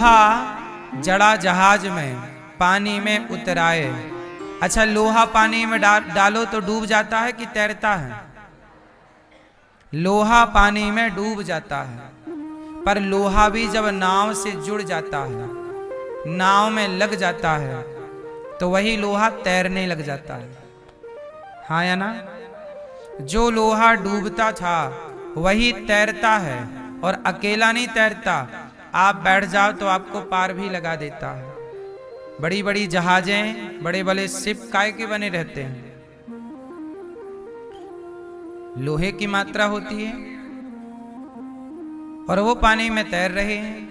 लोहा जड़ा जहाज में पानी में उतराए। अच्छा, लोहा पानी में डालो तो डूब जाता है कि तैरता है? लोहा पानी में डूब जाता है, पर लोहा भी जब नाव से जुड़ जाता है, नाव में लग जाता है, तो वही लोहा तैरने लग जाता है। हाँ या ना? जो लोहा डूबता था वही तैरता है, और अकेला नहीं तैरता। आप बैठ जाओ तो आपको पार भी लगा देता है। बड़ी बड़ी जहाजें, बड़े बड़े शिप काय के बने रहते हैं? लोहे की मात्रा होती है, और वो पानी में तैर रहे हैं।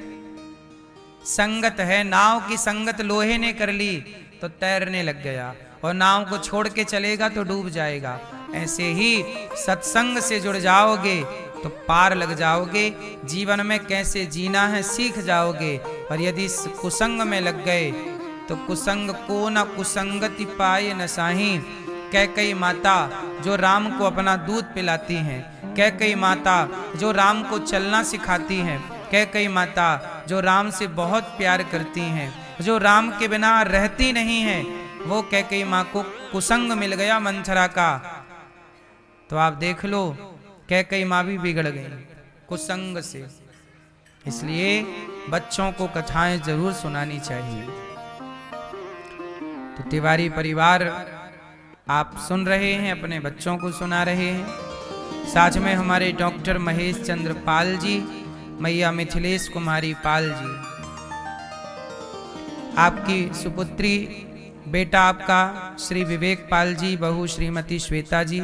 संगत है, नाव की संगत लोहे ने कर ली तो तैरने लग गया, और नाव को छोड़ के चलेगा तो डूब जाएगा। ऐसे ही सत्संग से जुड़ जाओगे तो पार लग जाओगे, जीवन में कैसे जीना है सीख जाओगे। और यदि कुसंग में लग गए तो कुसंग को न कुसंगति पाए न साही। कैकई माता जो राम को अपना दूध पिलाती हैं, कैकई माता जो राम को चलना सिखाती हैं, कैकई माता जो राम से बहुत प्यार करती हैं, जो राम के बिना रहती नहीं हैं, वो कैकई माँ को कुसंग मिल गया मंथरा का, तो आप देख लो कैकई माँ भी बिगड़ गई कुसंग से। इसलिए बच्चों को कथाएं जरूर सुनानी चाहिए। तो तिवारी परिवार आप सुन रहे हैं, अपने बच्चों को सुना रहे हैं। साथ में हमारे डॉक्टर महेश चंद्र पाल जी, मैया मिथिलेश कुमारी पाल जी, आपकी सुपुत्री बेटा आपका श्री विवेक पाल जी, बहू श्रीमती श्वेता जी,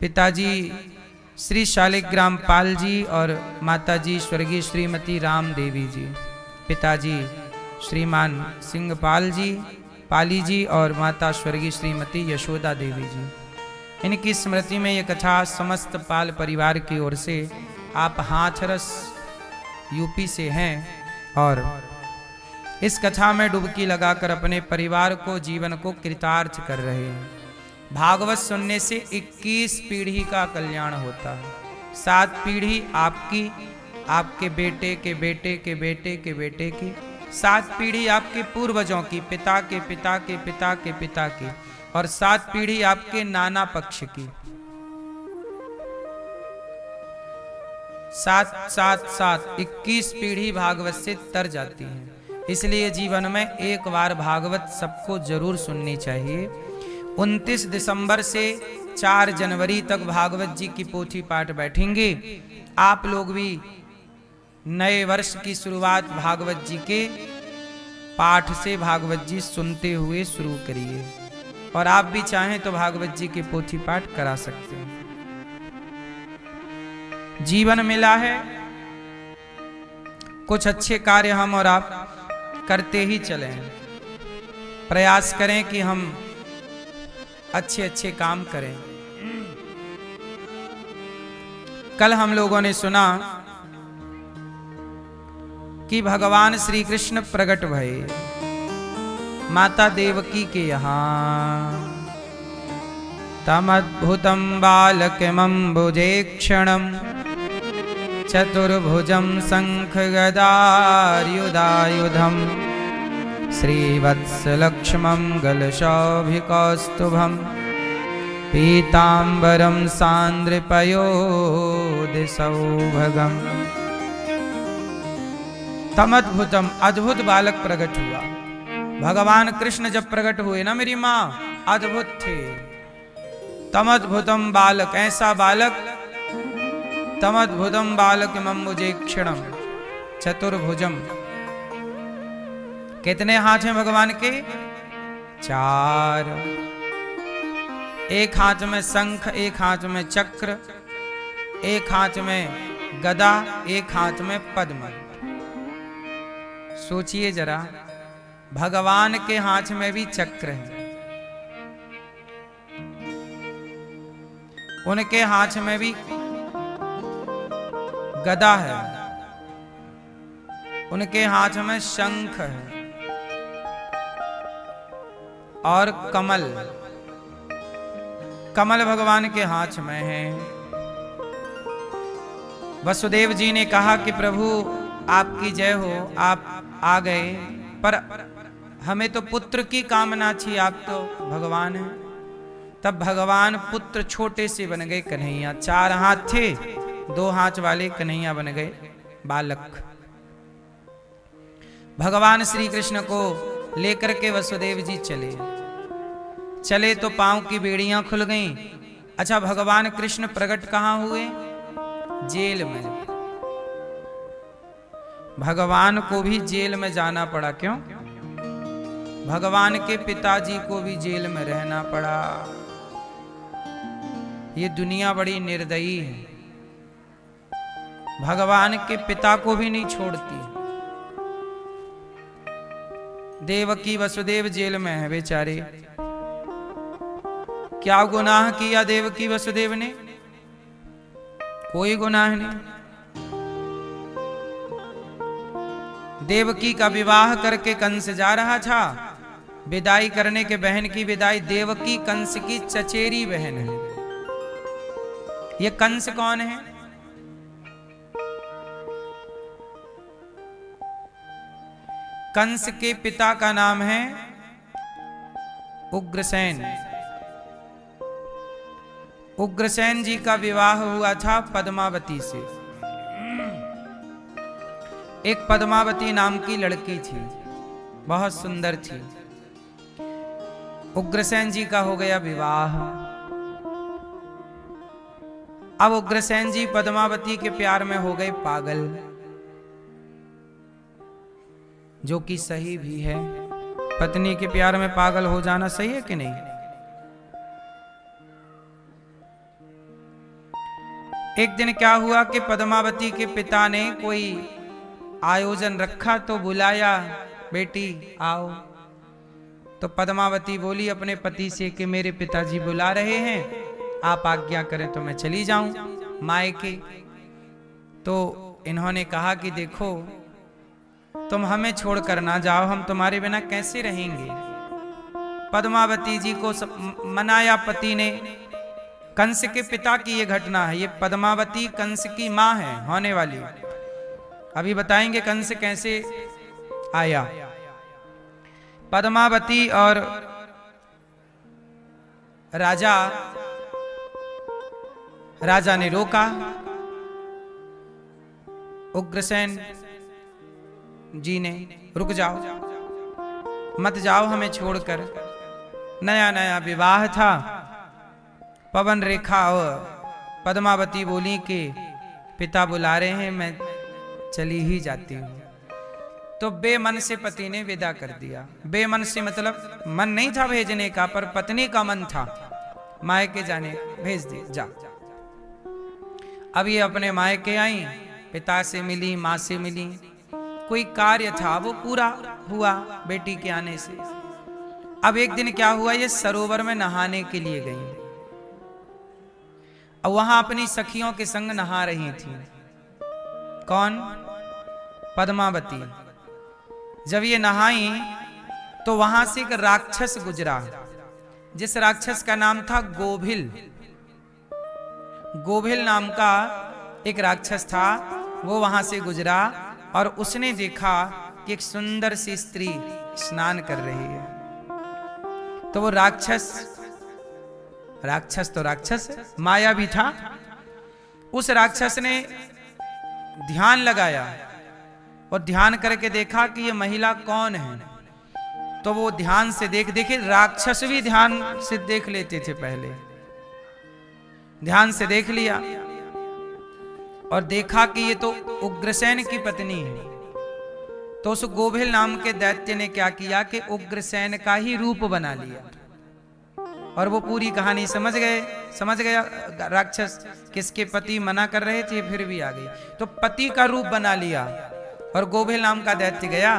पिताजी श्री शालिग्राम पाल जी और माताजी स्वर्गीय श्रीमती राम देवी जी, पिताजी श्रीमान सिंह पाल जी पाली जी और माता स्वर्गीय श्रीमती यशोदा देवी जी। इनकी स्मृति में ये कथा समस्त पाल परिवार की ओर से, आप हाथरस यूपी से हैं और इस कथा में डुबकी लगाकर अपने परिवार को, जीवन को कृतार्थ कर रहे हैं। भागवत सुनने से 21 पीढ़ी का कल्याण होता है। 7 पीढ़ी आपकी, आपके बेटे के बेटे के बेटे के बेटे की, 7 पीढ़ी आपके पूर्वजों की, पिता के पिता के पिता के पिता की, और 7 पीढ़ी आपके नाना पक्ष की। 7 7 7 21 पीढ़ी भागवत से तर जाती है। इसलिए जीवन में एक बार भागवत सबको जरूर सुननी चाहिए। 29 दिसंबर से 4 जनवरी तक भागवत जी की पोथी पाठ बैठेंगे। आप लोग भी नए वर्ष की शुरुआत भागवत जी के पाठ से, भागवत जी सुनते हुए शुरू करिए। और आप भी चाहें तो भागवत जी के पोथी पाठ करा सकते हैं। जीवन मिला है, कुछ अच्छे कार्य हम और आप करते ही चलें। प्रयास करें कि हम अच्छे अच्छे काम करें। कल हम लोगों ने सुना कि भगवान श्री कृष्ण प्रकट भये माता देवकी के यहाँ। तमद्भुतं बालकमम्बुजेक्षणं चतुर्भुजं शङ्खगदायुधायुधं श्रीवत्सलक्ष्मं गलशोभिकौस्तुभं पीताम्बरं सान्द्रपयोधिसौभगम्। तमद्भुतम, अद्भुत बालक प्रकट हुआ। भगवान कृष्ण जब प्रकट हुए ना मेरी माँ, अद्भुत थे। तमद्भुतम बालक, ऐसा बालक, तमद्भुतम बालक मम्बुजेक्षणम चतुर्भुजम। कितने हाथ हैं भगवान के? 4। एक हाथ में शंख, एक हाथ में चक्र, एक हाथ में गदा, एक हाथ में पद्म। सोचिए जरा, भगवान के हाथ में भी चक्र है, उनके हाथ में भी गदा है, उनके हाथ में शंख है और कमल, कमल भगवान के हाथ में है। वसुदेव जी ने कहा कि प्रभु आपकी जय हो, आप आ गए, पर हमें तो पुत्र की कामना थी, आप तो भगवान हैं। तब भगवान पुत्र छोटे से बन गए कन्हैया। 4 हाथ थे, 2 हाथ वाले कन्हैया बन गए बालक। भगवान श्री कृष्ण को लेकर के वसुदेव जी चले तो पांव की बेड़ियां खुल गईं। अच्छा, भगवान कृष्ण प्रकट कहां हुए? जेल में। भगवान को भी जेल में जाना पड़ा। क्यों? भगवान के पिताजी को भी जेल में रहना पड़ा। ये दुनिया बड़ी निर्दयी है, भगवान के पिता को भी नहीं छोड़ती। देवकी वसुदेव जेल में है बेचारे। क्या गुनाह किया देवकी वसुदेव ने? कोई गुनाह नहीं। देवकी का विवाह करके कंस जा रहा था, विदाई करने के बहन की विदाई। देवकी कंस की चचेरी बहन है। ये कंस कौन है? कंस के पिता का नाम है उग्रसेन। उग्रसेन जी का विवाह हुआ था पद्मावती से। एक पद्मावती नाम की लड़की थी, बहुत सुंदर थी। उग्रसेन जी का हो गया विवाह। अब उग्रसेन जी पद्मावती के प्यार में हो गए पागल, जो कि सही भी है। पत्नी के प्यार में पागल हो जाना सही है कि नहीं? एक दिन क्या हुआ कि पद्मावती के पिता ने कोई आयोजन रखा तो बुलाया, बेटी आओ। तो पद्मावती बोली अपने पति से कि मेरे पिताजी बुला रहे हैं, आप आज्ञा करें तो मैं चली जाऊं मायके। तो इन्होंने कहा कि देखो, तुम हमें छोड़कर ना जाओ, हम तुम्हारे बिना कैसे रहेंगे। पद्मावती जी को मनाया पति ने। कंस के पिता की ये घटना है। ये पद्मावती कंस की मां है होने वाली। अभी बताएंगे कंस कैसे आया। पद्मावती और राजा ने रोका, उग्रसेन जी ने, रुक जाओ, मत जाओ हमें छोड़कर। नया नया विवाह था। पवन रेखा और पद्मावती बोली कि पिता बुला रहे हैं, मैं चली ही जाती हूं। तो बेमन से पति ने विदा कर दिया। बेमन से मतलब मन नहीं था भेजने का, पर पत्नी का मन था मायके जाने, भेज दी जा। अब ये अपने मायके आई, पिता से मिली, माँ से मिली। कोई कार्य था वो पूरा हुआ बेटी के आने से। अब एक दिन क्या हुआ, ये सरोवर में नहाने के लिए गई। अब वहां अपनी सखियों के संग नहा रही थी। कौन? पद्मावती। जब ये नहाई तो वहां से एक राक्षस गुजरा, जिस राक्षस का नाम था गोभिल। गोभिल नाम का एक राक्षस था, वो वहां से गुजरा और उसने देखा कि एक सुंदर सी स्त्री स्नान कर रही है। तो वो राक्षस तो राक्षस है, माया भी था। उस राक्षस ने ध्यान लगाया और ध्यान करके देखा कि ये महिला कौन है। तो वो ध्यान से देखिए राक्षस भी ध्यान से देख लेते थे पहले। ध्यान से देख लिया और देखा कि ये तो उग्रसेन की पत्नी है। तो उस गोभिल नाम के दैत्य ने क्या किया कि उग्रसेन का ही रूप बना लिया। और वो पूरी कहानी समझ गया राक्षस, किसके पति मना कर रहे थे फिर भी आ गई। तो पति का रूप बना लिया और गोभिल नाम का दैत्य गया,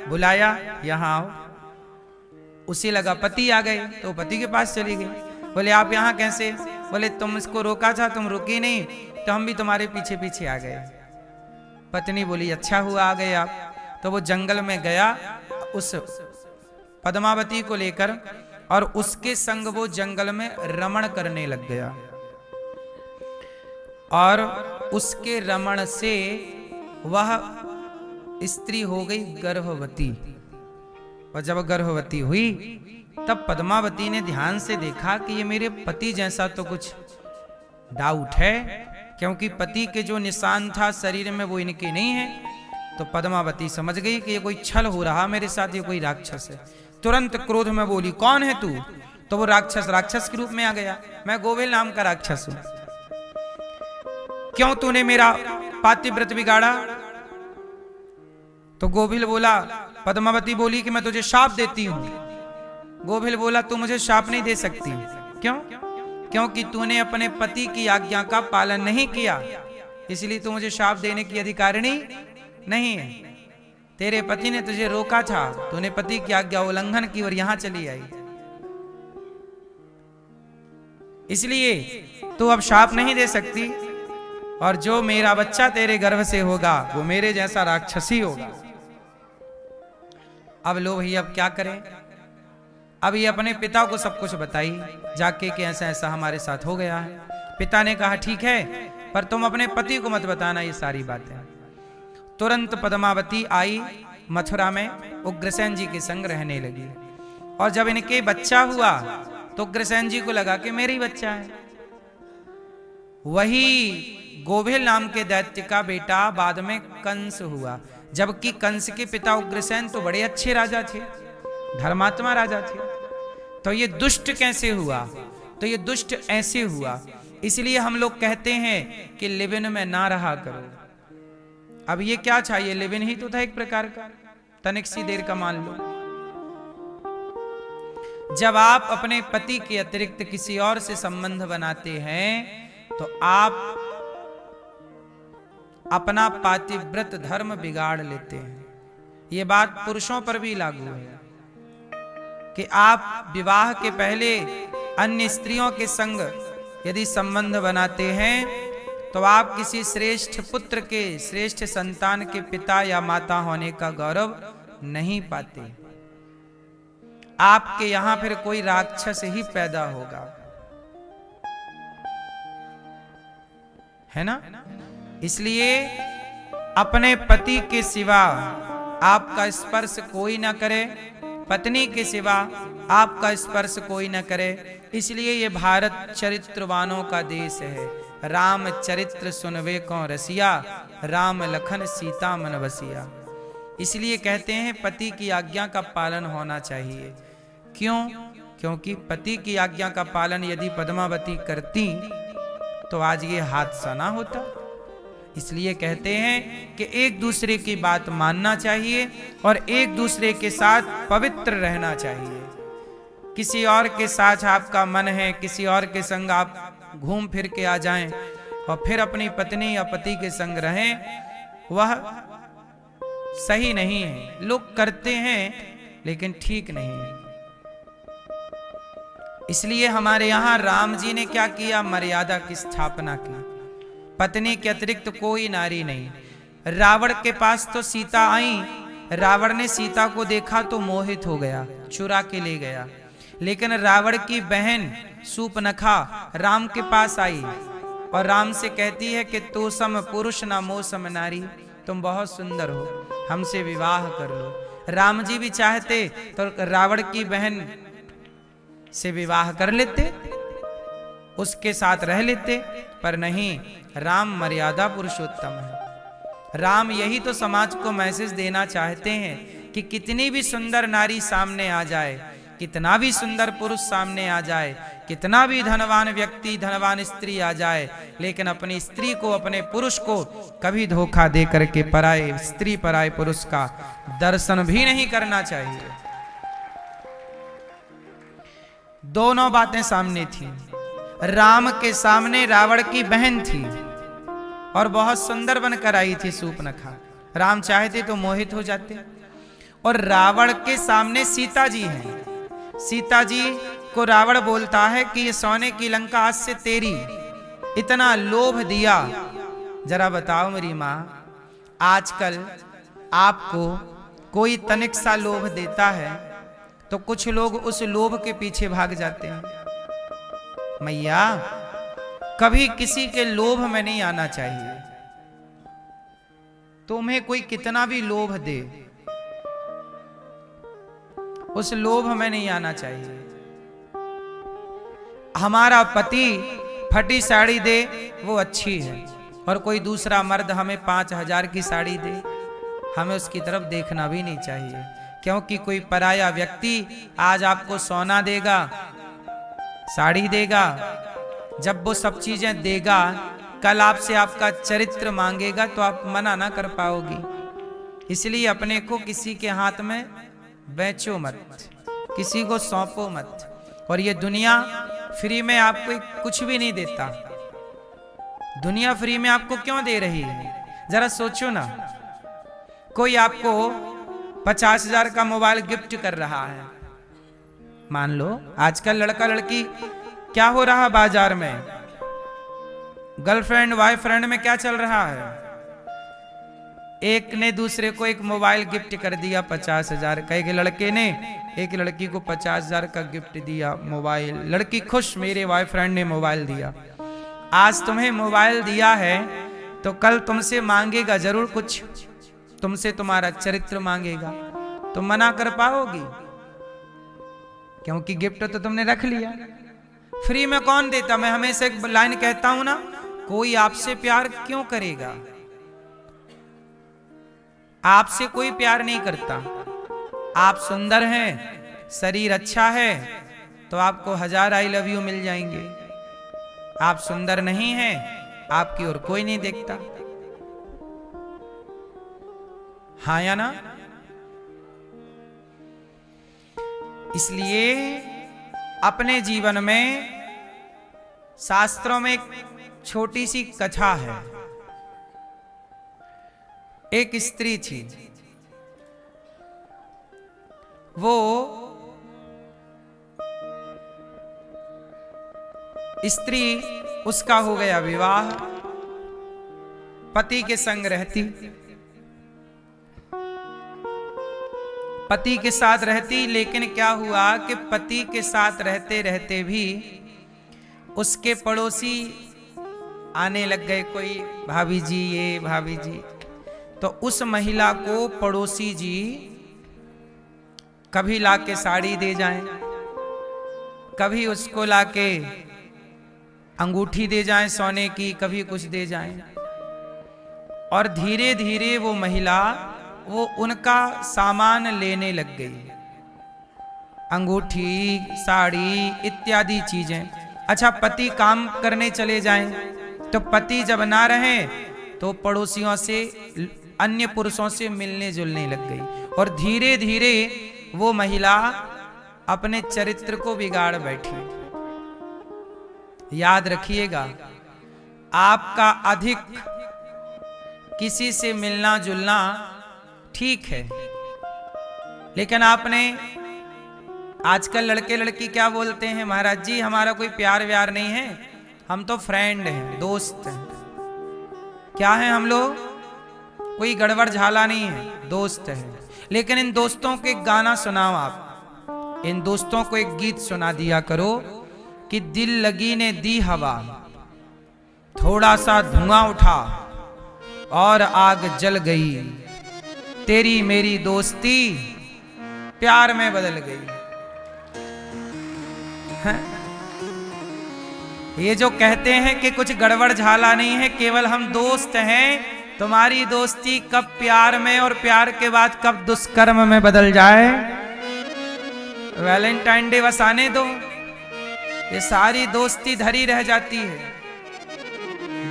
बुलाया, यहाँ आओ। उसे लगा पति आ गए, तो पति के पास चली गई। बोले आप यहाँ कैसे? बोले तुम इसको रोका था, तुम रुकी नहीं, तो हम भी तुम्हारे पीछे पीछे आ गए। पत्नी बोली अच्छा हुआ आ गए आप। तो वो जंगल में गया उस पद्मावती को लेकर, और उसके संग वो जंगल में रमण करने लग गया। और उसके रमण से वह स्त्री हो गई गर्भवती। और जब गर्भवती हुई तब पद्मावती ने ध्यान से देखा कि ये मेरे पति जैसा तो कुछ डाउट है, क्योंकि पति के जो निशान था शरीर में वो इनके नहीं है। तो पद्मावती समझ गई कि ये कोई छल हो रहा मेरे साथ, ये कोई राक्षस है। तुरंत क्रोध में बोली, कौन है तू? तो वो राक्षस के रूप में आ गया, मैं गोविल नाम का राक्षस हूं। क्यों तूने मेरा पातिव्रत बिगाड़ा? तो गोविल बोला, पद्मावती बोली कि मैं तुझे शाप देती हूं। गोविल बोला, तू मुझे शाप नहीं दे सकती। क्यों? क्योंकि तूने अपने पति की आज्ञा का पालन नहीं किया, इसलिए तू मुझे शाप देने की अधिकारिणी नहीं है। तेरे पति ने तुझे रोका था, तूने पति की आज्ञा उल्लंघन की और यहां चली आई, इसलिए तू अब शाप नहीं दे सकती। और जो मेरा बच्चा तेरे गर्भ से होगा वो मेरे जैसा राक्षसी होगा। अब लो भैया, अब क्या करें? अब ये अपने पिता को सब कुछ बताई जाके कि ऐसा ऐसा हमारे साथ हो गया है। पिता ने कहा, ठीक है, पर तुम अपने पति को मत बताना ये सारी बातें। तुरंत पद्मावती आई मथुरा में, उग्रसेन जी के संग रहने लगी। और जब इनके बच्चा हुआ तो उग्रसेन जी को लगा कि मेरा ही बच्चा है। वही गोविल नाम के दैत्य का बेटा बाद में कंस हुआ, जबकि कंस के पिता उग्रसेन तो बड़े अच्छे राजा थे, धर्मात्मा राजा थे। तो ये दुष्ट कैसे हुआ? तो ये दुष्ट ऐसे हुआ, इसलिए हम लोग कहते हैं कि लिव इन में ना रहा करो। अब ये क्या चाहिए, लिव इन ही तो था एक प्रकार का, तनिक सी देर का मान लो। जब आप अपने पति के अतिरिक्त किसी और से संबंध बनाते हैं तो आप अपना पातिव्रत धर्म बिगाड़ लेते हैं। ये बात पुरुषों पर भी लागू है कि आप विवाह के पहले अन्य स्त्रियों के संग यदि संबंध बनाते हैं तो आप किसी श्रेष्ठ पुत्र के, श्रेष्ठ संतान के पिता या माता होने का गौरव नहीं पाते। आपके यहां फिर कोई राक्षस ही पैदा होगा, है ना? इसलिए अपने पति के सिवा आपका स्पर्श कोई ना करे, पत्नी के सिवा आपका स्पर्श कोई ना करे। इसलिए ये भारत चरित्रवानों का देश है। राम चरित्र सुनवे को रसिया, राम लखन सीता मन बसिया। इसलिए कहते हैं पति की आज्ञा का पालन होना चाहिए। क्यों? क्योंकि पति की आज्ञा का पालन यदि पद्मावती करती तो आज ये हादसा ना होता। इसलिए कहते हैं कि एक दूसरे की बात मानना चाहिए और एक दूसरे के साथ पवित्र रहना चाहिए। किसी और के साथ आपका मन है, किसी और के संग आप घूम फिर के आ जाएं और फिर अपनी पत्नी या पति के संग रहें, वह सही नहीं है। लोग करते हैं लेकिन ठीक नहीं है। इसलिए हमारे यहां राम जी ने क्या किया, मर्यादा की स्थापना की। पत्नी के अतिरिक्त कोई नारी नहीं। रावण के पास तो सीता आई, रावण ने सीता को देखा तो मोहित हो गया, चुरा के ले गया। लेकिन रावण की बहन सूपनखा राम के पास आई और राम से कहती है कि तू सम पुरुष ना मो सम नारी, तुम बहुत सुंदर हो, हमसे विवाह कर लो। राम जी भी चाहते तो रावण की बहन से विवाह कर लेते, उसके साथ रह लेते, पर नहीं, राम मर्यादा पुरुषोत्तम है। राम यही तो समाज को मैसेज देना चाहते हैं कि कितनी भी सुंदर नारी सामने आ जाए, कितना भी सुंदर पुरुष सामने आ जाए, कितना भी धनवान व्यक्ति, धनवान स्त्री आ जाए, लेकिन अपनी स्त्री को, अपने पुरुष को कभी धोखा दे करके पराये स्त्री, पराये पुरुष का दर्शन भी नहीं करना चाहिए। दोनों बातें सामने थी। राम के सामने रावण की बहन थी और बहुत सुंदर बनकर आई थी सूपनखा। राम चाहते तो मोहित हो जाते। और रावण के सामने सीता जी हैं। सीता जी को रावण बोलता है कि ये सोने की लंका आज से तेरी, इतना लोभ दिया। जरा बताओ मेरी माँ, आजकल आपको कोई तनिक सा लोभ देता है तो कुछ लोग उस लोभ के पीछे भाग जाते हैं। मैया, कभी किसी के लोभ में नहीं आना चाहिए। तुम्हें कोई कितना भी लोभ दे, उस लोभ में नहीं आना चाहिए। हमारा पति फटी साड़ी दे वो अच्छी है, और कोई दूसरा मर्द हमें 5,000 की साड़ी दे, हमें उसकी तरफ देखना भी नहीं चाहिए। क्योंकि कोई पराया व्यक्ति आज आपको सोना देगा, साड़ी देगा, जब वो सब चीजें देगा, कल आपसे आपका चरित्र मांगेगा तो आप मना ना कर पाओगी। इसलिए अपने को किसी के हाथ में बेचो मत, किसी को सौंपो मत। और ये दुनिया फ्री में आपको कुछ भी नहीं देता। दुनिया फ्री में आपको क्यों दे रही है? जरा सोचो ना। कोई आपको 50,000 का मोबाइल गिफ्ट कर रहा है, मान लो। आजकल लड़का लड़की क्या हो रहा बाजार में, गर्लफ्रेंड बॉयफ्रेंड में क्या चल रहा है? एक ने दूसरे को एक मोबाइल गिफ्ट कर दिया 50,000 का। एक लड़के ने एक लड़की को 50,000 का गिफ्ट दिया मोबाइल। लड़की खुश, मेरे बॉयफ्रेंड ने मोबाइल दिया। आज तुम्हें मोबाइल दिया है तो कल तुमसे मांगेगा जरूर कुछ, तुमसे तुम्हारा चरित्र मांगेगा। तुम मना कर पाओगी? क्योंकि गिफ्ट तो तुमने रख लिया। फ्री में कौन देता? मैं हमेशा एक लाइन कहता हूं ना, कोई आपसे प्यार क्यों करेगा? आपसे कोई प्यार नहीं करता। आप सुंदर हैं, शरीर अच्छा है, तो आपको 1000 आई लव यू मिल जाएंगे। आप सुंदर नहीं हैं, आपकी ओर कोई नहीं देखता। हाँ या ना? इसलिए अपने जीवन में शास्त्रों में एक छोटी सी कथा है। एक स्त्री थी, वो स्त्री, उसका हो गया विवाह, पति के संग रहती, पति के साथ रहती। लेकिन क्या हुआ कि पति के साथ रहते रहते भी उसके पड़ोसी आने लग गए, कोई भाभी जी, ये भाभी जी। तो उस महिला को पड़ोसी जी कभी लाके साड़ी दे जाएं, कभी उसको लाके अंगूठी दे जाएं सोने की, कभी कुछ दे जाएं। और धीरे धीरे वो महिला वो उनका सामान लेने लग गई, अंगूठी, साड़ी इत्यादि चीजें। अच्छा, पति काम करने चले जाएं तो पति जब ना रहे तो पड़ोसियों से, अन्य पुरुषों से मिलने जुलने लग गई। और धीरे धीरे वो महिला अपने चरित्र को बिगाड़ बैठी। याद रखिएगा, आपका अधिक किसी से मिलना जुलना ठीक है, लेकिन आपने, आजकल लड़के लड़की क्या बोलते हैं, महाराज जी हमारा कोई प्यार व्यार नहीं है, हम तो फ्रेंड हैं, दोस्त हैं। क्या है हम लोग? कोई गड़बड़ झाला नहीं है, दोस्त है। लेकिन इन दोस्तों को एक गाना सुनाओ आप, इन दोस्तों को एक गीत सुना दिया करो कि दिल लगी ने दी हवा, थोड़ा सा धुआं उठा और आग जल गई, तेरी मेरी दोस्ती प्यार में बदल गई। है? ये जो कहते हैं कि कुछ गड़बड़ झाला नहीं है, केवल हम दोस्त हैं, तुम्हारी दोस्ती कब प्यार में और प्यार के बाद कब दुष्कर्म में बदल जाए, वैलेंटाइन डे बस आने दो, ये सारी दोस्ती धरी रह जाती है,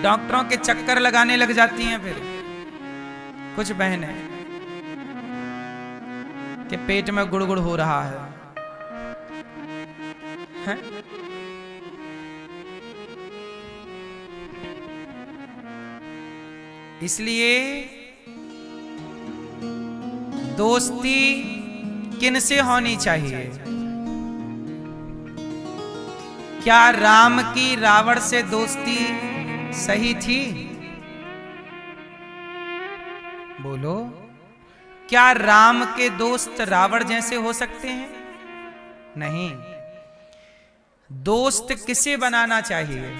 डॉक्टरों के चक्कर लगाने लग जाती हैं। फिर कुछ बहनें के पेट में गुड़गुड़ हो रहा है? इसलिए दोस्ती किन से होनी चाहिए? क्या राम की रावण से दोस्ती सही थी? बोलो, क्या राम के दोस्त रावण जैसे हो सकते हैं? नहीं। दोस्त किसे बनाना चाहिए?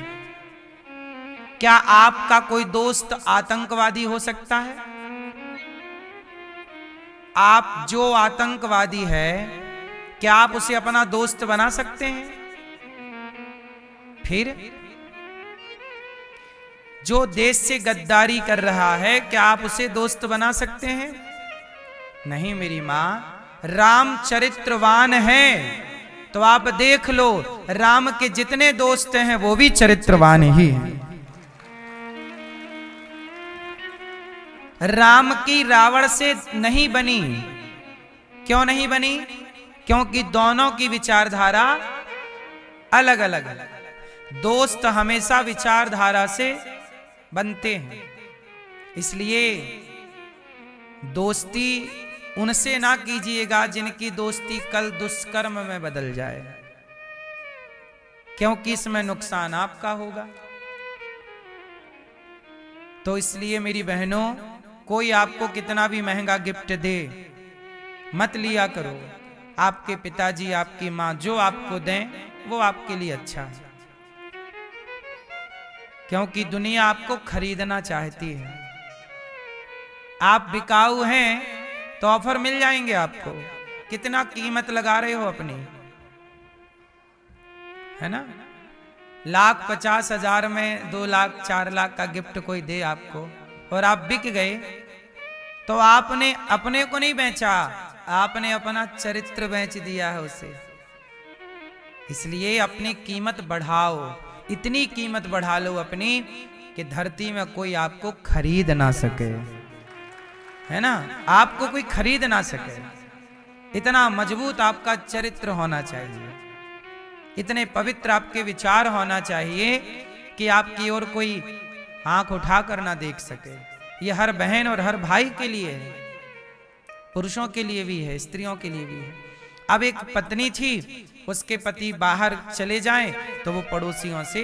क्या आपका कोई दोस्त आतंकवादी हो सकता है? आप जो आतंकवादी है, क्या आप उसे अपना दोस्त बना सकते हैं? फिर जो देश से गद्दारी कर रहा है, क्या आप उसे दोस्त बना सकते हैं? नहीं मेरी मां, राम चरित्रवान है तो आप देख लो, राम के जितने दोस्त हैं वो भी चरित्रवान ही हैं। राम की रावण से नहीं बनी। क्यों नहीं बनी? क्योंकि दोनों की विचारधारा अलग अलग है। दोस्त हमेशा विचारधारा से बनते हैं, इसलिए दोस्ती उनसे ना कीजिएगा जिनकी दोस्ती कल दुष्कर्म में बदल जाए, क्योंकि इसमें नुकसान आपका होगा। तो इसलिए मेरी बहनों, कोई आपको कितना भी महंगा गिफ्ट दे, मत लिया करो। आपके पिताजी, आपकी मां जो आपको दें वो आपके लिए अच्छा है, क्योंकि दुनिया आपको खरीदना चाहती है। आप बिकाऊ हैं तो ऑफर मिल जाएंगे आपको। कितना कीमत लगा रहे हो अपनी, है ना? 1,50,000 में 2 लाख 4 लाख का गिफ्ट कोई दे आपको और आप बिक गए, तो आपने अपने को नहीं बेचा, आपने अपना चरित्र बेच दिया है उसे। इसलिए अपनी कीमत बढ़ाओ, इतनी कीमत बढ़ा लो अपनी कि धरती में कोई आपको खरीद ना सके, है ना? आपको कोई खरीद ना सके। इतना मजबूत आपका चरित्र होना चाहिए, इतने पवित्र आपके विचार होना चाहिए कि आपकी ओर कोई आंख उठाकर ना देख सके। ये हर बहन और हर भाई के लिए है, पुरुषों के लिए भी है, स्त्रियों के लिए भी है। अब एक पत्नी थी, उसके पति बाहर चले जाएं तो वो पड़ोसियों से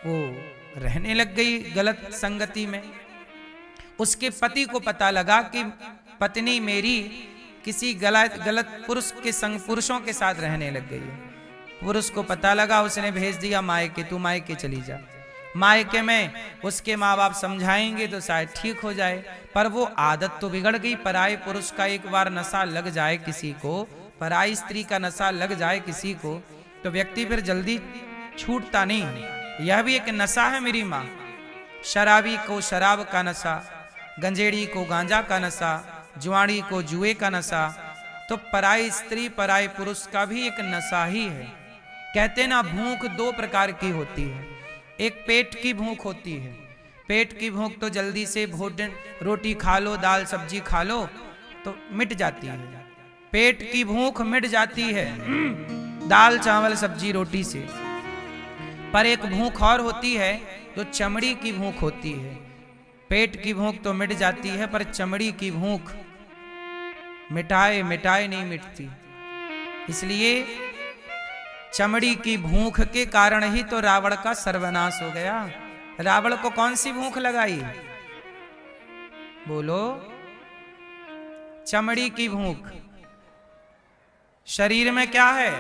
वो रहने लग गई गलत संगति में। उसके पति को पता लगा कि पत्नी मेरी किसी गलत पुरुष के संग, पुरुषों के साथ रहने लग गई है। पुरुष को पता लगा, उसने भेज दिया मायके, तू मायके चली जा। मायके में उसके माँ बाप समझाएंगे तो शायद ठीक हो जाए, पर वो आदत तो बिगड़ गई। पराये पुरुष का एक बार नशा लग जाए किसी को, पराई स्त्री का नशा लग जाए किसी को, तो व्यक्ति फिर जल्दी छूटता नहीं। यह भी एक नशा है मेरी माँ। शराबी को शराब का नशा, गंजेड़ी को गांजा का नशा, जुआड़ी को जुए का नशा, तो पराई स्त्री पराये पुरुष का भी एक नशा ही है। कहते ना, भूख 2 प्रकार की होती है। एक पेट की भूख होती है। पेट की भूख तो जल्दी से भोजन, रोटी खा लो, दाल सब्जी खा लो तो मिट जाती है। पेट की भूख मिट जाती है दाल चावल सब्जी रोटी से। पर एक भूख और होती है जो चमड़ी की भूख होती है। पेट की भूख तो मिट जाती है, पर चमड़ी की भूख मिटाए मिटाए नहीं मिटती। इसलिए चमड़ी की भूख के कारण ही तो रावण का सर्वनाश हो गया। रावण को कौन सी भूख लगाई? बोलो। चमड़ी की भूख। शरीर में क्या है?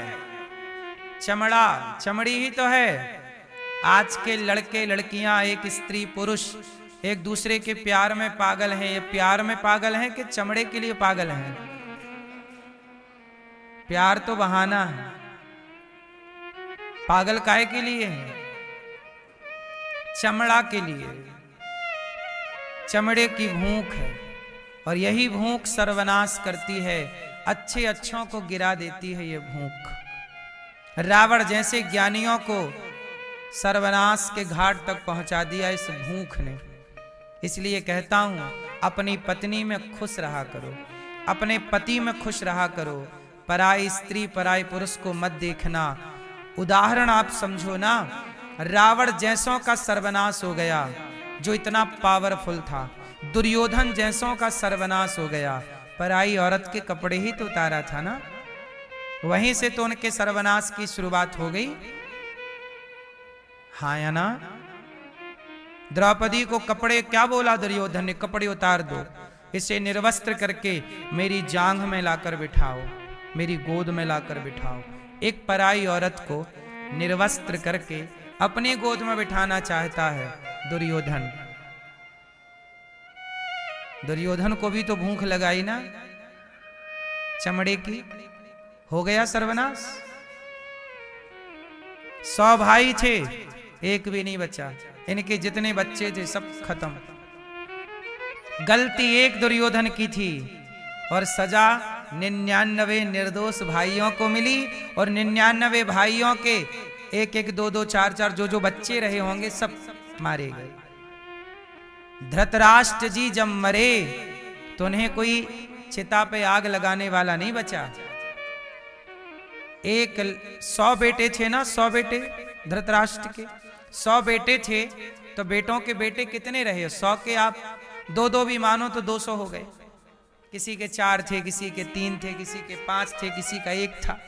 चमड़ा, चमड़ी ही तो है। आज के लड़के लड़कियां, एक स्त्री पुरुष एक दूसरे के प्यार में पागल हैं। ये प्यार में पागल हैं कि चमड़े के लिए पागल हैं? प्यार तो बहाना है, पागल काहे के लिए है? चमड़ा के लिए। चमड़े की भूख है, और यही भूख सर्वनाश करती है, अच्छे अच्छों को गिरा देती है ये भूख। रावण जैसे ज्ञानियों को सर्वनाश के घाट तक पहुंचा दिया इस भूख ने। इसलिए कहता हूं, अपनी पत्नी में खुश रहा करो, अपने पति में खुश रहा करो। पराई स्त्री पराई पुरुष को मत देखना। उदाहरण आप समझो ना, रावण जैसों का सर्वनाश हो गया जो इतना पावरफुल था। दुर्योधन जैसों का सर्वनाश हो गया, पराई औरत के कपड़े ही तो उतारा था ना, वहीं से तो उनके सर्वनाश की शुरुआत हो गई। हाँ या ना? द्रौपदी को कपड़े, क्या बोला दुर्योधन ने? कपड़े उतार दो, इसे निर्वस्त्र करके मेरी जांघ में लाकर बिठाओ, मेरी गोद में लाकर बिठाओ। एक पराई औरत को निर्वस्त्र करके अपनी गोद में बिठाना चाहता है दुर्योधन। दुर्योधन को भी तो भूख लगाई ना, चमड़े की, हो गया सर्वनाश। 100 भाई थे, एक भी नहीं बचा। इनके जितने बच्चे थे सब खत्म। गलती एक दुर्योधन की थी और सजा 99 निर्दोष भाइयों को मिली। और 99 भाइयों के 1-1, 2-2, 4-4 जो बच्चे रहे होंगे सब मारे गए। धृतराष्ट्र जी जब मरे तो उन्हें कोई चिता पे आग लगाने वाला नहीं बचा। 100 बेटे थे ना, 100 बेटे धृतराष्ट्र के, 100 बेटे थे तो बेटों के बेटे कितने रहे? 100 के आप 2-2 भी मानो तो 200 हो गए। किसी के 4 थे, किसी के 3 थे, किसी के 5 थे, किसी का 1 था।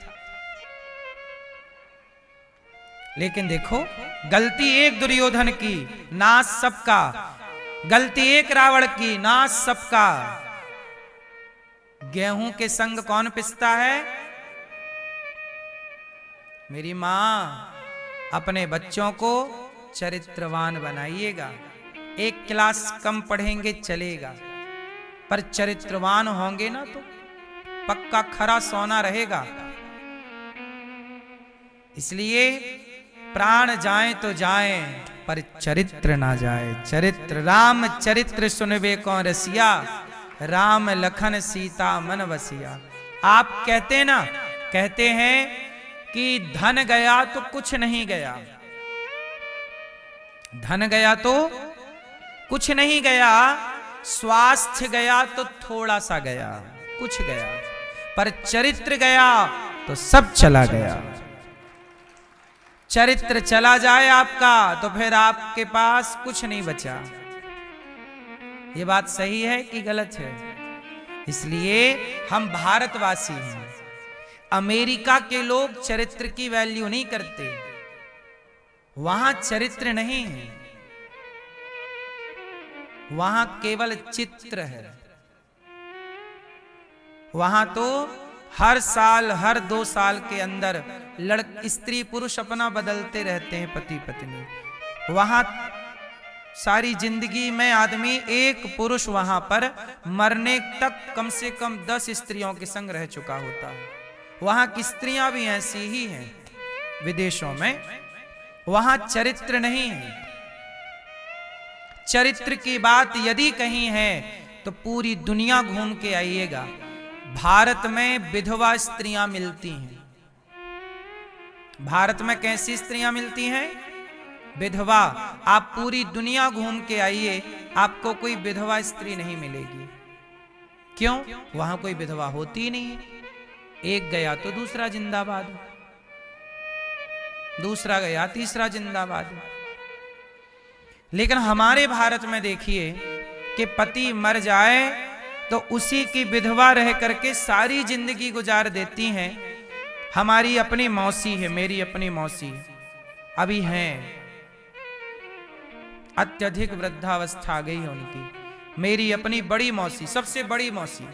लेकिन देखो, गलती एक दुर्योधन की, नाश सबका। गलती एक रावण की, नाश सबका। गेहूं के संग कौन पिसता है? मेरी मां अपने बच्चों को चरित्रवान बनाइएगा। 1 क्लास कम पढ़ेंगे चलेगा, पर चरित्रवान होंगे ना तो पक्का खरा सोना रहेगा। इसलिए प्राण जाए तो जाए पर चरित्र ना जाए। चरित्र राम चरित्र सुनबे कौन रसिया, राम लखन सीता मन बसिया। आप कहते हैं कि धन गया तो कुछ नहीं गया, धन गया तो कुछ नहीं गया, स्वास्थ्य गया तो थोड़ा सा गया, कुछ गया, पर चरित्र गया तो सब चला गया। चरित्र चला जाए आपका तो फिर आपके पास कुछ नहीं बचा। ये बात सही है कि गलत है? इसलिए हम भारतवासी हैं। अमेरिका के लोग चरित्र की वैल्यू नहीं करते, वहां चरित्र नहीं है, वहां केवल चित्र है। वहां तो हर साल, हर 2 साल के अंदर स्त्री पुरुष अपना बदलते रहते हैं, पति पत्नी। वहां सारी जिंदगी में आदमी एक पुरुष वहां पर मरने तक कम से कम 10 स्त्रियों के संग रह चुका होता है। वहां की स्त्रियां भी ऐसी ही हैं विदेशों में। वहां चरित्र नहीं है। चरित्र की बात यदि कहीं है तो पूरी दुनिया घूम के आइएगा। भारत में विधवा स्त्रियां मिलती हैं। भारत में कैसी स्त्रियां मिलती हैं? विधवा। आप पूरी दुनिया घूम के आइए, आपको कोई विधवा स्त्री नहीं मिलेगी। क्यों? वहां कोई विधवा होती ही नहीं है। एक गया तो दूसरा जिंदाबाद, दूसरा गया तीसरा जिंदाबाद। लेकिन हमारे भारत में देखिए कि पति मर जाए तो उसी की विधवा रह करके सारी जिंदगी गुजार देती हैं। हमारी अपनी मौसी है, मेरी अपनी मौसी अभी हैं, अत्यधिक वृद्धावस्था आ गई है उनकी। मेरी अपनी बड़ी मौसी, सबसे बड़ी मौसी,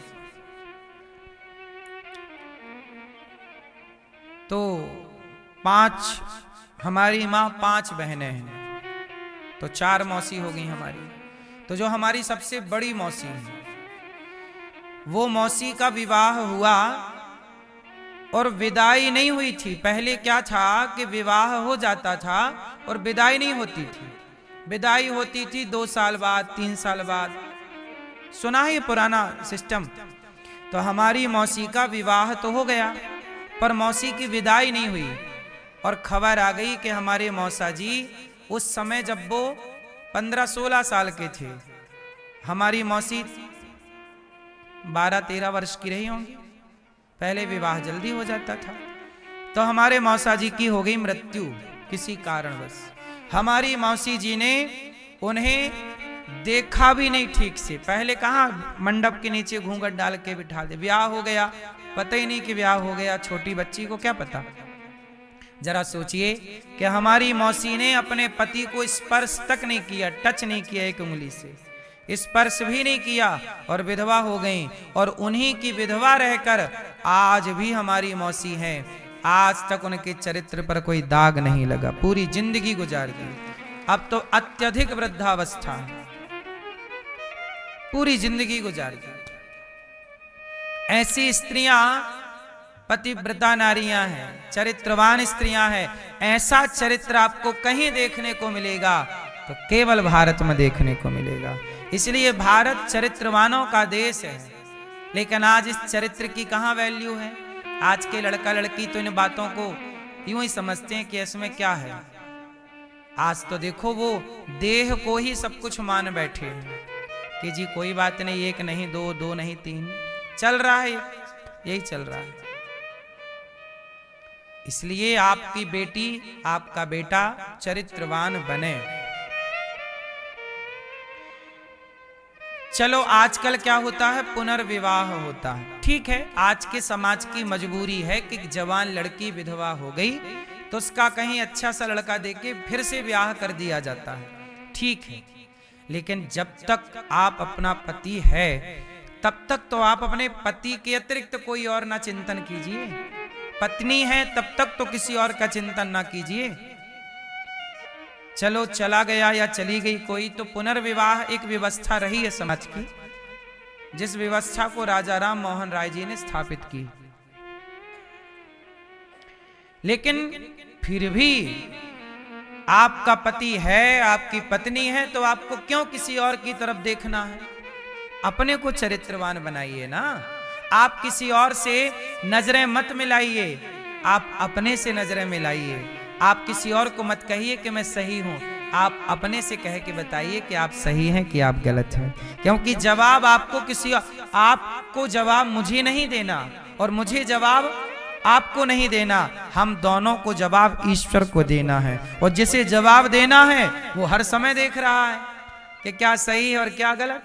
तो 5 हमारी मां 5 बहनें हैं, तो 4 मौसी हो गई हमारी। तो जो हमारी सबसे बड़ी मौसी है, वो मौसी का विवाह हुआ और विदाई नहीं हुई थी। पहले क्या था कि विवाह हो जाता था और विदाई नहीं होती थी। विदाई होती थी 2 साल बाद, 3 साल बाद, सुना है पुराना सिस्टम। तो हमारी मौसी का विवाह तो हो गया पर मौसी की विदाई नहीं हुई। और खबर आ गई कि हमारे मौसा जी उस समय जब वो 15-16 साल के थे, हमारी मौसी 12-13 वर्ष की रही होंगी। पहले विवाह जल्दी हो जाता था। तो हमारे मौसा जी की हो गई मृत्यु किसी कारणवश। हमारी मौसी जी ने उन्हें देखा भी नहीं ठीक से। पहले कहाँ मंडप के नीचे घूंघट डाल के बिठा दे, ब्याह हो गया, पता ही नहीं कि ब्याह हो गया। छोटी बच्ची को क्या पता। जरा सोचिए कि हमारी मौसी ने अपने पति को स्पर्श तक नहीं किया, टच नहीं किया, एक उंगली से स्पर्श भी नहीं किया और विधवा हो गई। और उन्हीं की विधवा रहकर आज भी हमारी मौसी हैं। आज तक उनके चरित्र पर कोई दाग नहीं लगा, पूरी जिंदगी गुजार दी। अब तो अत्यधिक वृद्धावस्था, पूरी जिंदगी गुजार दी। ऐसी स्त्रियां पतिव्रता नारियां हैं, चरित्रवान स्त्रियां हैं। ऐसा चरित्र आपको कहीं देखने को मिलेगा तो केवल भारत में देखने को मिलेगा। इसलिए भारत चरित्रवानों का देश है। लेकिन आज इस चरित्र की कहाँ वैल्यू है? आज के लड़का लड़की तो इन बातों को यूं ही समझते हैं कि इसमें क्या है। आज तो देखो वो देह को ही सब कुछ मान बैठे हैं कि जी कोई बात नहीं, एक नहीं दो, दो नहीं तीन, चल रहा है, यही चल रहा है। इसलिए आपकी बेटी, आपका बेटा चरित्रवान बने। चलो आजकल क्या होता है, पुनर्विवाह होता है। ठीक है, आज के समाज की मजबूरी है कि जवान लड़की विधवा हो गई तो उसका कहीं अच्छा सा लड़का देके फिर से ब्याह कर दिया जाता है। ठीक है, लेकिन जब तक आप अपना पति है तब तक तो आप अपने पति के अतिरिक्त कोई और ना चिंतन कीजिए। पत्नी है तब तक तो किसी और का चिंतन ना कीजिए। चलो चला गया या चली गई कोई, तो पुनर्विवाह एक व्यवस्था रही है समाज की, जिस व्यवस्था को राजा राम मोहन राय जी ने स्थापित की। लेकिन फिर भी आपका पति है, आपकी पत्नी है, तो आपको क्यों किसी और की तरफ देखना है? अपने को चरित्रवान बनाइए ना। आप किसी और से नजरें मत मिलाइए, आप अपने से नजरें मिलाइए। आप किसी और को मत कहिए कि मैं सही हूं, आप अपने से कह के बताइए कि आप सही हैं कि आप गलत हैं। क्योंकि जवाब आपको आपको जवाब मुझे नहीं देना और मुझे जवाब आपको नहीं देना, हम दोनों को जवाब ईश्वर को देना है। और जिसे जवाब देना है वो हर समय देख रहा है कि क्या सही है और क्या गलत।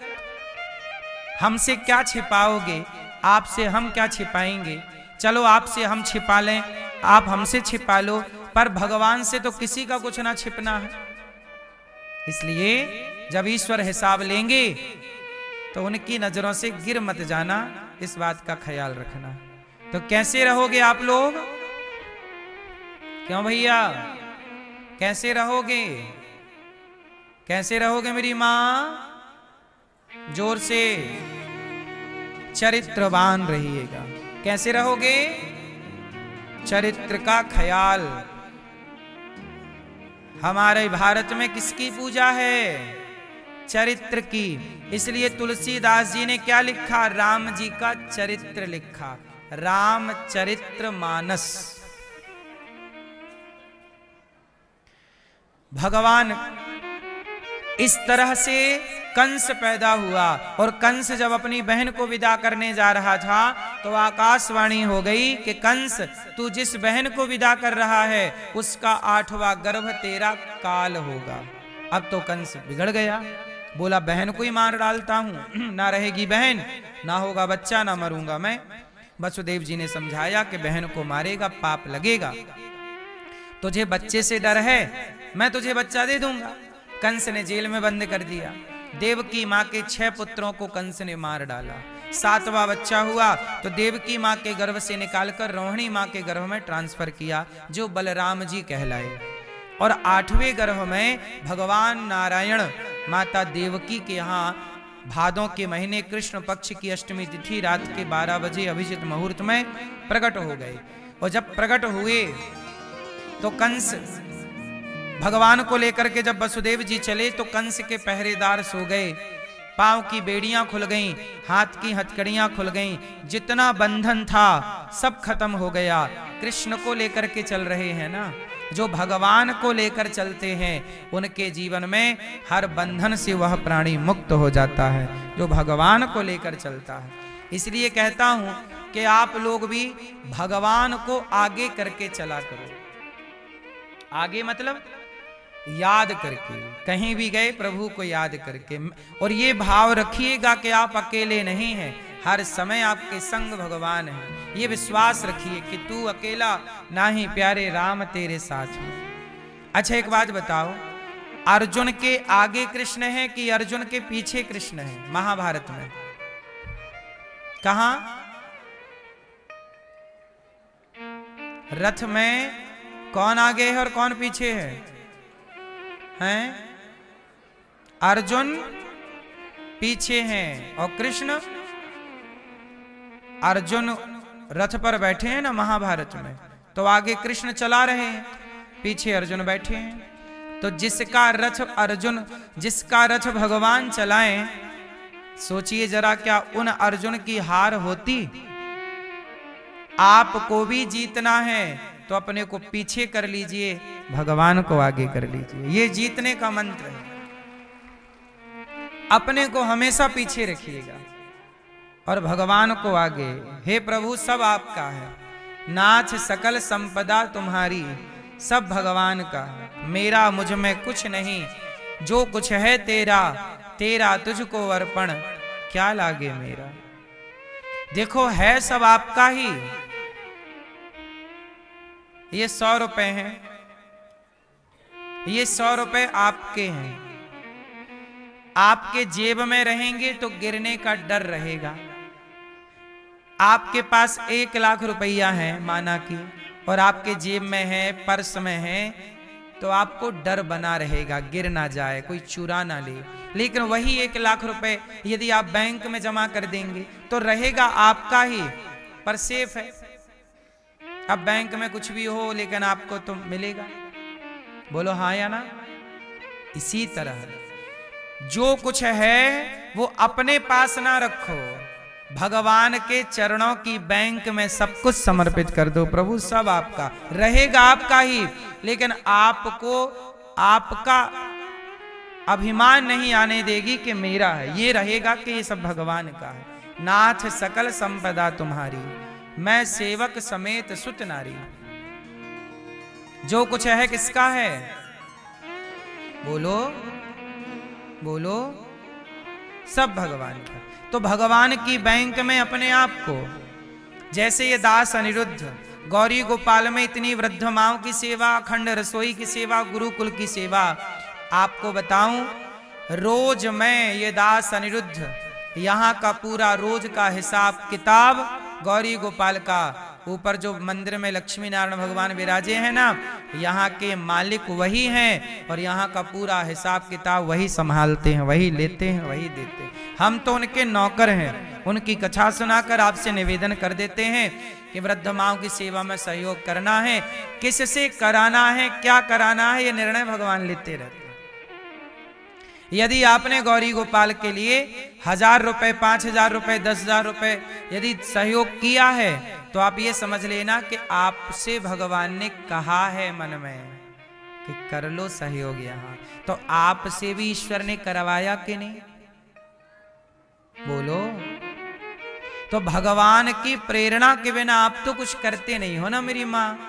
हमसे क्या छिपाओगे, आपसे हम क्या छिपाएंगे? चलो आपसे हम छिपा लें, आप हमसे छिपा लो, पर भगवान से तो किसी का कुछ ना छिपना है। इसलिए जब ईश्वर हिसाब लेंगे तो उनकी नजरों से गिर मत जाना, इस बात का ख्याल रखना। तो कैसे रहोगे आप लोग? क्यों भैया, कैसे रहोगे? कैसे रहोगे मेरी मां? जोर से, चरित्रवान रहिएगा। कैसे रहोगे? चरित्र का ख्याल। हमारे भारत में किसकी पूजा है? चरित्र की। इसलिए तुलसीदास जी ने क्या लिखा? राम जी का चरित्र लिखा, रामचरित्र मानस। भगवान इस तरह से कंस पैदा हुआ, और कंस जब अपनी बहन को विदा करने जा रहा था तो आकाशवाणी हो गई कि कंस, तू जिस बहन को विदा कर रहा है उसका 8वां गर्भ तेरा काल होगा। अब तो कंस बिगड़ गया, बोला बहन को ही मार डालता हूं, ना रहेगी बहन, ना होगा बच्चा, ना मरूंगा मैं। वसुदेव जी ने समझाया कि बहन को मारेगा पाप लगेगा, तुझे बच्चे से डर है, मैं तुझे बच्चा दे दूंगा। कंस ने जेल में बंद कर दिया। देवकी माँ के 6 पुत्रों को कंस ने मार डाला। 7वां बच्चा हुआ तो देवकी माँ के गर्भ से निकालकर रोहिणी माँ के गर्भ में ट्रांसफर किया, जो बलराम जी कहलाए। और 8वें गर्भ में भगवान नारायण माता देवकी के यहाँ भादों के महीने कृष्ण पक्ष की अष्टमी तिथि रात के 12 बजे अभिजित मुहूर्त में प्रकट हो गए। और जब प्रकट हुए तो कंस भगवान को लेकर के जब वसुदेव जी चले तो कंस के पहरेदार सो गए, पांव की बेड़ियां खुल गईं, हाथ की हथकड़ियां खुल गईं, जितना बंधन था सब खत्म हो गया। कृष्ण को लेकर के चल रहे हैं ना, जो भगवान को लेकर चलते हैं उनके जीवन में हर बंधन से वह प्राणी मुक्त हो जाता है, जो भगवान को लेकर चलता है। इसलिए कहता हूं कि आप लोग भी भगवान को आगे करके चला करो। आगे मतलब याद करके, कहीं भी गए प्रभु को याद करके। और ये भाव रखिएगा कि आप अकेले नहीं हैं, हर समय आपके संग भगवान है। ये विश्वास रखिए कि तू अकेला नहीं, प्यारे राम तेरे साथ हैं। अच्छा एक बात बताओ, अर्जुन के आगे कृष्ण है कि अर्जुन के पीछे कृष्ण है? महाभारत में कहां? रथ में कौन आगे है और कौन पीछे है? हैं? अर्जुन पीछे हैं और कृष्ण अर्जुन रथ पर बैठे हैं ना महाभारत में, तो आगे कृष्ण चला रहे हैं, पीछे अर्जुन बैठे हैं। तो जिसका रथ भगवान चलाएं, सोचिए जरा, क्या उन अर्जुन की हार होती? आपको भी जीतना है तो अपने को पीछे कर लीजिए, भगवान को आगे कर लीजिए। ये जीतने का मंत्र है। अपने को हमेशा पीछे रखिएगा और भगवान को आगे। हे प्रभु, सब आपका है, नाथ सकल संपदा तुम्हारी, सब भगवान का, मेरा मुझ में कुछ नहीं, जो कुछ है तेरा, तेरा तुझको अर्पण, क्या लागे मेरा। देखो, है सब आपका ही। ये 100 रुपए हैं, ये 100 रुपए आपके हैं। आपके जेब में रहेंगे तो गिरने का डर रहेगा। आपके पास 1 लाख रुपया है माना कि, और आपके जेब में है, पर्स में है, तो आपको डर बना रहेगा गिर ना जाए, कोई चुरा ना ले। लेकिन वही 1 लाख रुपए यदि आप बैंक में जमा कर देंगे तो रहेगा आपका ही, पर सेफ है। अब बैंक में कुछ भी हो लेकिन आपको तो मिलेगा। बोलो हाँ या ना। इसी तरह जो कुछ है वो अपने पास ना रखो, भगवान के चरणों की बैंक में सब कुछ समर्पित कर दो। प्रभु सब आपका रहेगा, आपका ही, लेकिन आपको आपका अभिमान नहीं आने देगी कि मेरा है। ये रहेगा कि ये सब भगवान का है। नाथ सकल संपदा तुम्हारी, मैं सेवक समेत सुत नारी। जो कुछ है किसका है? बोलो बोलो, सब भगवान का। तो भगवान की बैंक में अपने आप को, जैसे ये दास अनिरुद्ध गौरी गोपाल में इतनी वृद्ध माओं की सेवा, अखंड रसोई की सेवा, गुरुकुल की सेवा। आपको बताऊं, रोज मैं ये दास अनिरुद्ध यहाँ का पूरा रोज का हिसाब किताब गौरी गोपाल का, ऊपर जो मंदिर में लक्ष्मी नारायण भगवान विराजे हैं ना, यहाँ के मालिक वही हैं और यहाँ का पूरा हिसाब किताब वही संभालते हैं, वही लेते हैं, वही देते हैं। हम तो उनके नौकर हैं। उनकी कथा सुनाकर आपसे निवेदन कर देते हैं कि वृद्ध माओं की सेवा में सहयोग करना है, किससे कराना है, क्या कराना है, ये निर्णय भगवान लेते रहते हैं। यदि आपने गौरी गोपाल के लिए 1000 रुपए, 5000 रुपए, 10,000 रुपए यदि सहयोग किया है, तो आप ये समझ लेना कि आपसे भगवान ने कहा है मन में कि कर लो सहयोग यहाँ। तो आपसे भी ईश्वर ने करवाया कि नहीं? बोलो। तो भगवान की प्रेरणा के बिना आप तो कुछ करते नहीं हो ना मेरी माँ।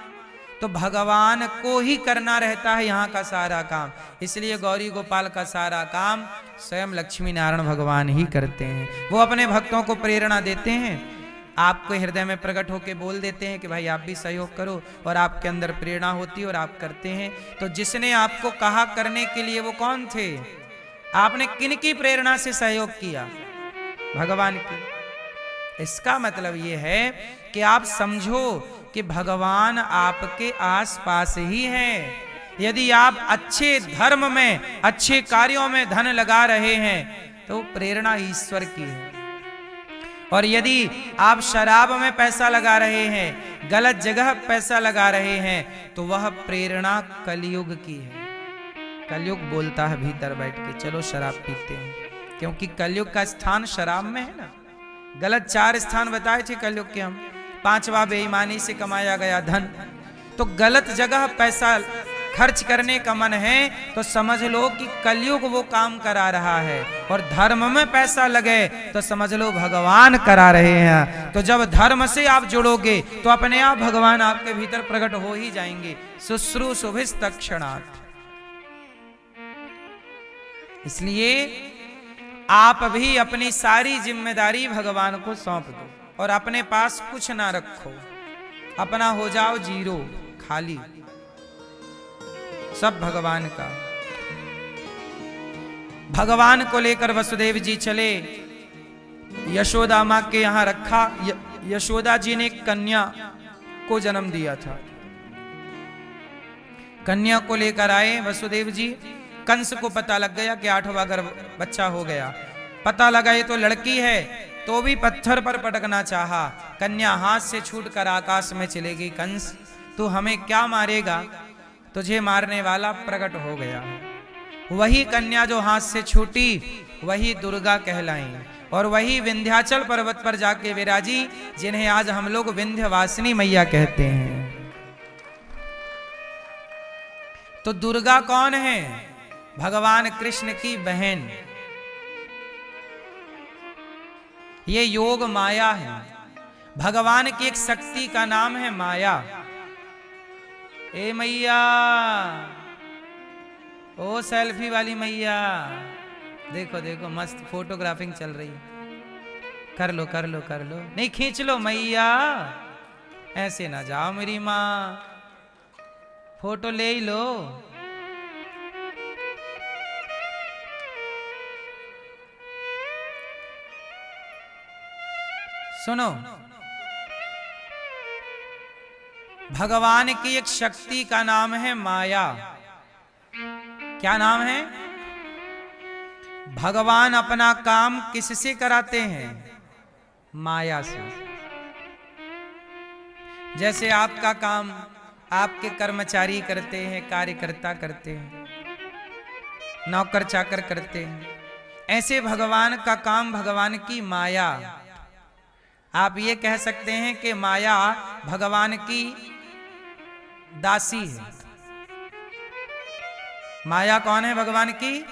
तो भगवान को ही करना रहता है यहाँ का सारा काम। इसलिए गौरी गोपाल का सारा काम स्वयं लक्ष्मी नारायण भगवान ही करते हैं। वो अपने भक्तों को प्रेरणा देते हैं, आपको हृदय में प्रकट होकर बोल देते हैं कि भाई आप भी सहयोग करो, और आपके अंदर प्रेरणा होती है और आप करते हैं। तो जिसने आपको कहा करने के लिए वो कौन थे? आपने किन की प्रेरणा से सहयोग किया? भगवान की। इसका मतलब ये है कि आप समझो कि भगवान आपके आसपास ही हैं। यदि आप अच्छे धर्म में, अच्छे कार्यों में धन लगा रहे हैं तो प्रेरणा ईश्वर की है। और यदि आप शराब में पैसा लगा रहे हैं, गलत जगह पैसा लगा रहे हैं, तो वह प्रेरणा कलयुग की है। कलयुग बोलता है भीतर बैठ के चलो शराब पीते हैं, क्योंकि कलयुग का स्थान शराब में है ना। गलत 4 स्थान बताए थे कलयुग के हम। 5वां बेईमानी से कमाया गया धन। तो गलत जगह पैसा खर्च करने का मन है तो समझ लो कि कलयुग वो काम करा रहा है, और धर्म में पैसा लगे तो समझ लो भगवान करा रहे हैं। तो जब धर्म से आप जुड़ोगे तो अपने आप भगवान आपके भीतर प्रकट हो ही जाएंगे। शुश्रूषुभिस्तक्षणात्। इसलिए आप भी अपनी सारी जिम्मेदारी भगवान को सौंप दो और अपने पास कुछ ना रखो। अपना हो जाओ जीरो, खाली, सब भगवान का। भगवान को लेकर वसुदेव जी चले, यशोदा मां के यहां रखा। यशोदा जी ने कन्या को जन्म दिया था। कन्या को लेकर आए वसुदेव जी। कंस को पता लग गया कि 8वां गर्भ बच्चा हो गया। पता लगा ये तो लड़की है, तो भी पत्थर पर पटकना चाहा। कन्या हाथ से छूटकर आकाश में चलेगी। कंस तू हमें क्या मारेगा? तुझे मारने वाला प्रकट हो गया। वही कन्या जो हाथ से छूटी वही दुर्गा कहलाई, और वही विंध्याचल पर्वत पर जाके विराजी, जिन्हें आज हम लोग विंध्यवासिनी मैया कहते हैं। तो दुर्गा कौन है? भगवान कृष्ण की बहन। ये योग माया है। भगवान की एक शक्ति का नाम है माया। ए मैया, ओ सेल्फी वाली मैया, देखो देखो मस्त फोटोग्राफिंग चल रही है। कर लो कर लो कर लो, नहीं खींच लो मैया, ऐसे ना जाओ मेरी माँ, फोटो ले ही लो। सुनो, भगवान की एक शक्ति का नाम है माया। क्या नाम है? भगवान अपना काम किससे कराते हैं? माया से। जैसे आपका काम आपके कर्मचारी करते हैं, कार्यकर्ता करते हैं, नौकर चाकर करते हैं, ऐसे भगवान का काम भगवान की माया। आप ये कह सकते हैं कि माया भगवान की दासी है। माया कौन है? भगवान की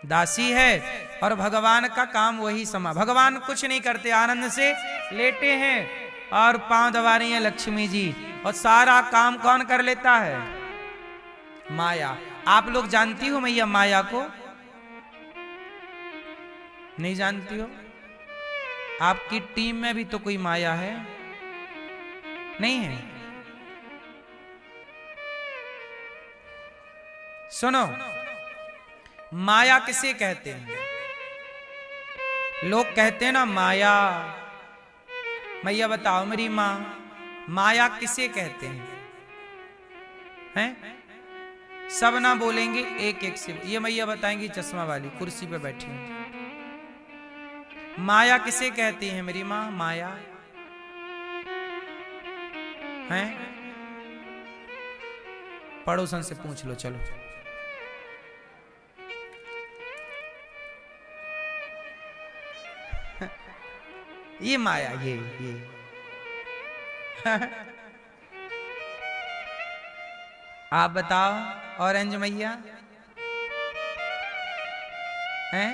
दासी है। और भगवान का काम वही समा। भगवान कुछ नहीं करते, आनंद से लेटे हैं और पांव दबा रही है लक्ष्मी जी, और सारा काम कौन कर लेता है? माया। आप लोग जानती हो मैया माया को? नहीं जानती हो? आपकी टीम में भी तो कोई माया है? नहीं है? सुनो, माया किसे कहते हैं? लोग कहते हैं ना माया। मैया बताओ मेरी माँ, माया किसे कहते हैं? हैं? सब ना बोलेंगे, एक एक से। ये मैया बताएंगी चश्मा वाली कुर्सी पे बैठी है। माया किसे कहती है मेरी माँ? माया हैं? पड़ोसन से पूछ लो, चलो। ये माया, ये आप बताओ ऑरेंज मैया हैं?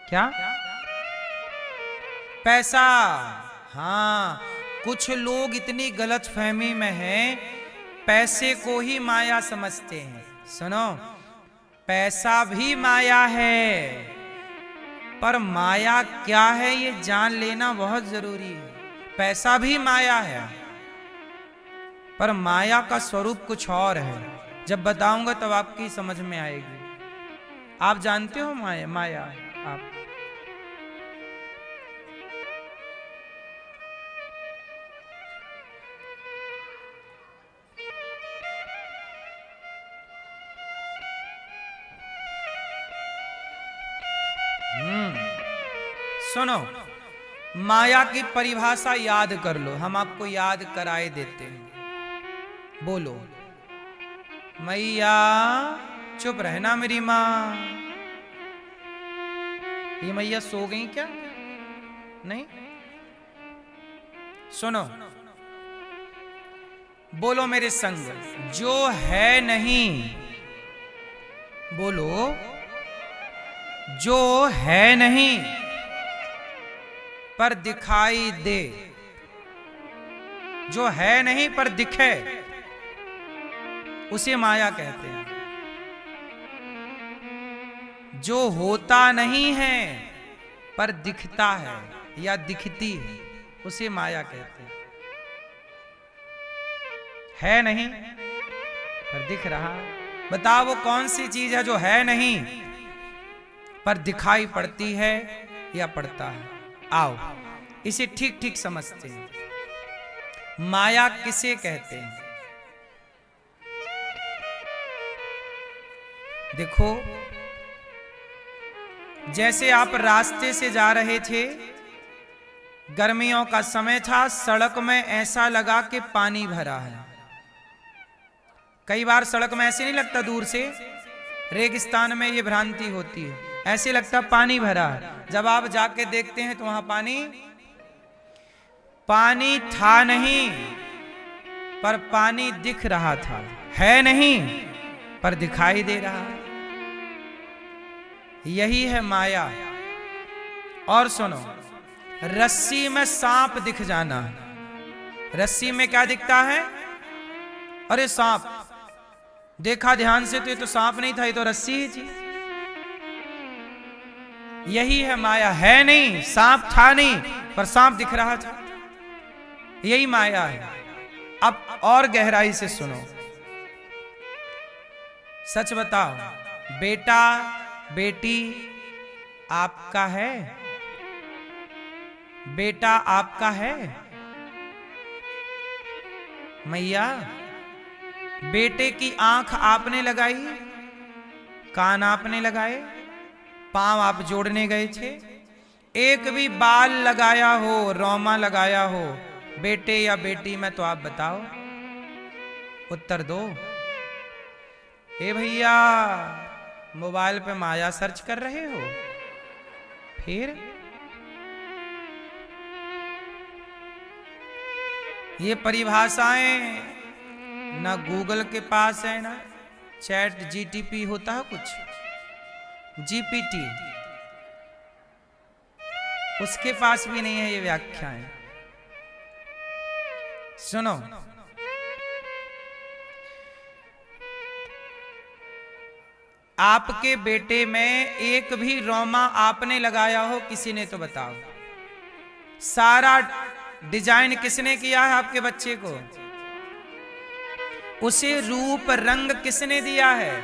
क्या? पैसा। हाँ, कुछ लोग इतनी गलत फहमी में हैं, पैसे को ही माया समझते हैं। सुनो, पैसा भी माया है, पर माया क्या है ये जान लेना बहुत जरूरी है। पैसा भी माया है, पर माया का स्वरूप कुछ और है। जब बताऊंगा तब आपकी समझ में आएगी। आप जानते हो माया? माया आप सुनो, माया की परिभाषा याद कर लो, हम आपको याद कराए देते हैं। बोलो मैया। चुप रहना मेरी माँ। ये मैया सो गई क्या? नहीं? सुनो, बोलो मेरे संग, जो है नहीं। बोलो, जो है नहीं पर दिखाई दे। जो है नहीं पर दिखे, उसे माया कहते हैं। जो होता नहीं है पर दिखता है या दिखती है, उसे माया कहते हैं। है नहीं पर दिख रहा। बताओ वो कौन सी चीज है जो है नहीं पर दिखाई पड़ती है या पड़ता है? आओ इसे ठीक ठीक समझते हैं। माया किसे कहते हैं? देखो, जैसे आप रास्ते से जा रहे थे, गर्मियों का समय था, सड़क में ऐसा लगा कि पानी भरा है। कई बार सड़क में ऐसे नहीं लगता, दूर से रेगिस्तान में ये भ्रांति होती है, ऐसे लगता पानी भरा है। जब आप जाके देखते हैं तो वहां पानी था नहीं, पर पानी दिख रहा था। है नहीं पर दिखाई दे रहा है। यही है माया। और सुनो, रस्सी में सांप दिख जाना। रस्सी में क्या दिखता है? अरे सांप, देखा ध्यान से तो ये तो सांप नहीं था, ये तो रस्सी ही थी। यही है माया। है नहीं, सांप था नहीं, पर सांप दिख रहा था। यही माया है। अब और गहराई से सुनो, सच बताओ, बेटा बेटी आपका है? बेटा आपका है? मैया, बेटे की आंख आपने लगाई, कान आपने लगाए, पांव आप जोड़ने गए थे, एक भी बाल लगाया हो, रोमा लगाया हो बेटे या बेटी में, तो आप बताओ, उत्तर दो। ए भैया, मोबाइल पे माया सर्च कर रहे हो? फिर ये परिभाषाएं ना गूगल के पास है, ना चैट जीटीपी होता है, कुछ जीपीटी, उसके पास भी नहीं है ये व्याख्याएं। सुनो, आपके बेटे में एक भी रोमा आपने लगाया हो, किसी ने तो बताओ। सारा डिजाइन किसने किया है आपके बच्चे को? उसे रूप रंग किसने दिया है?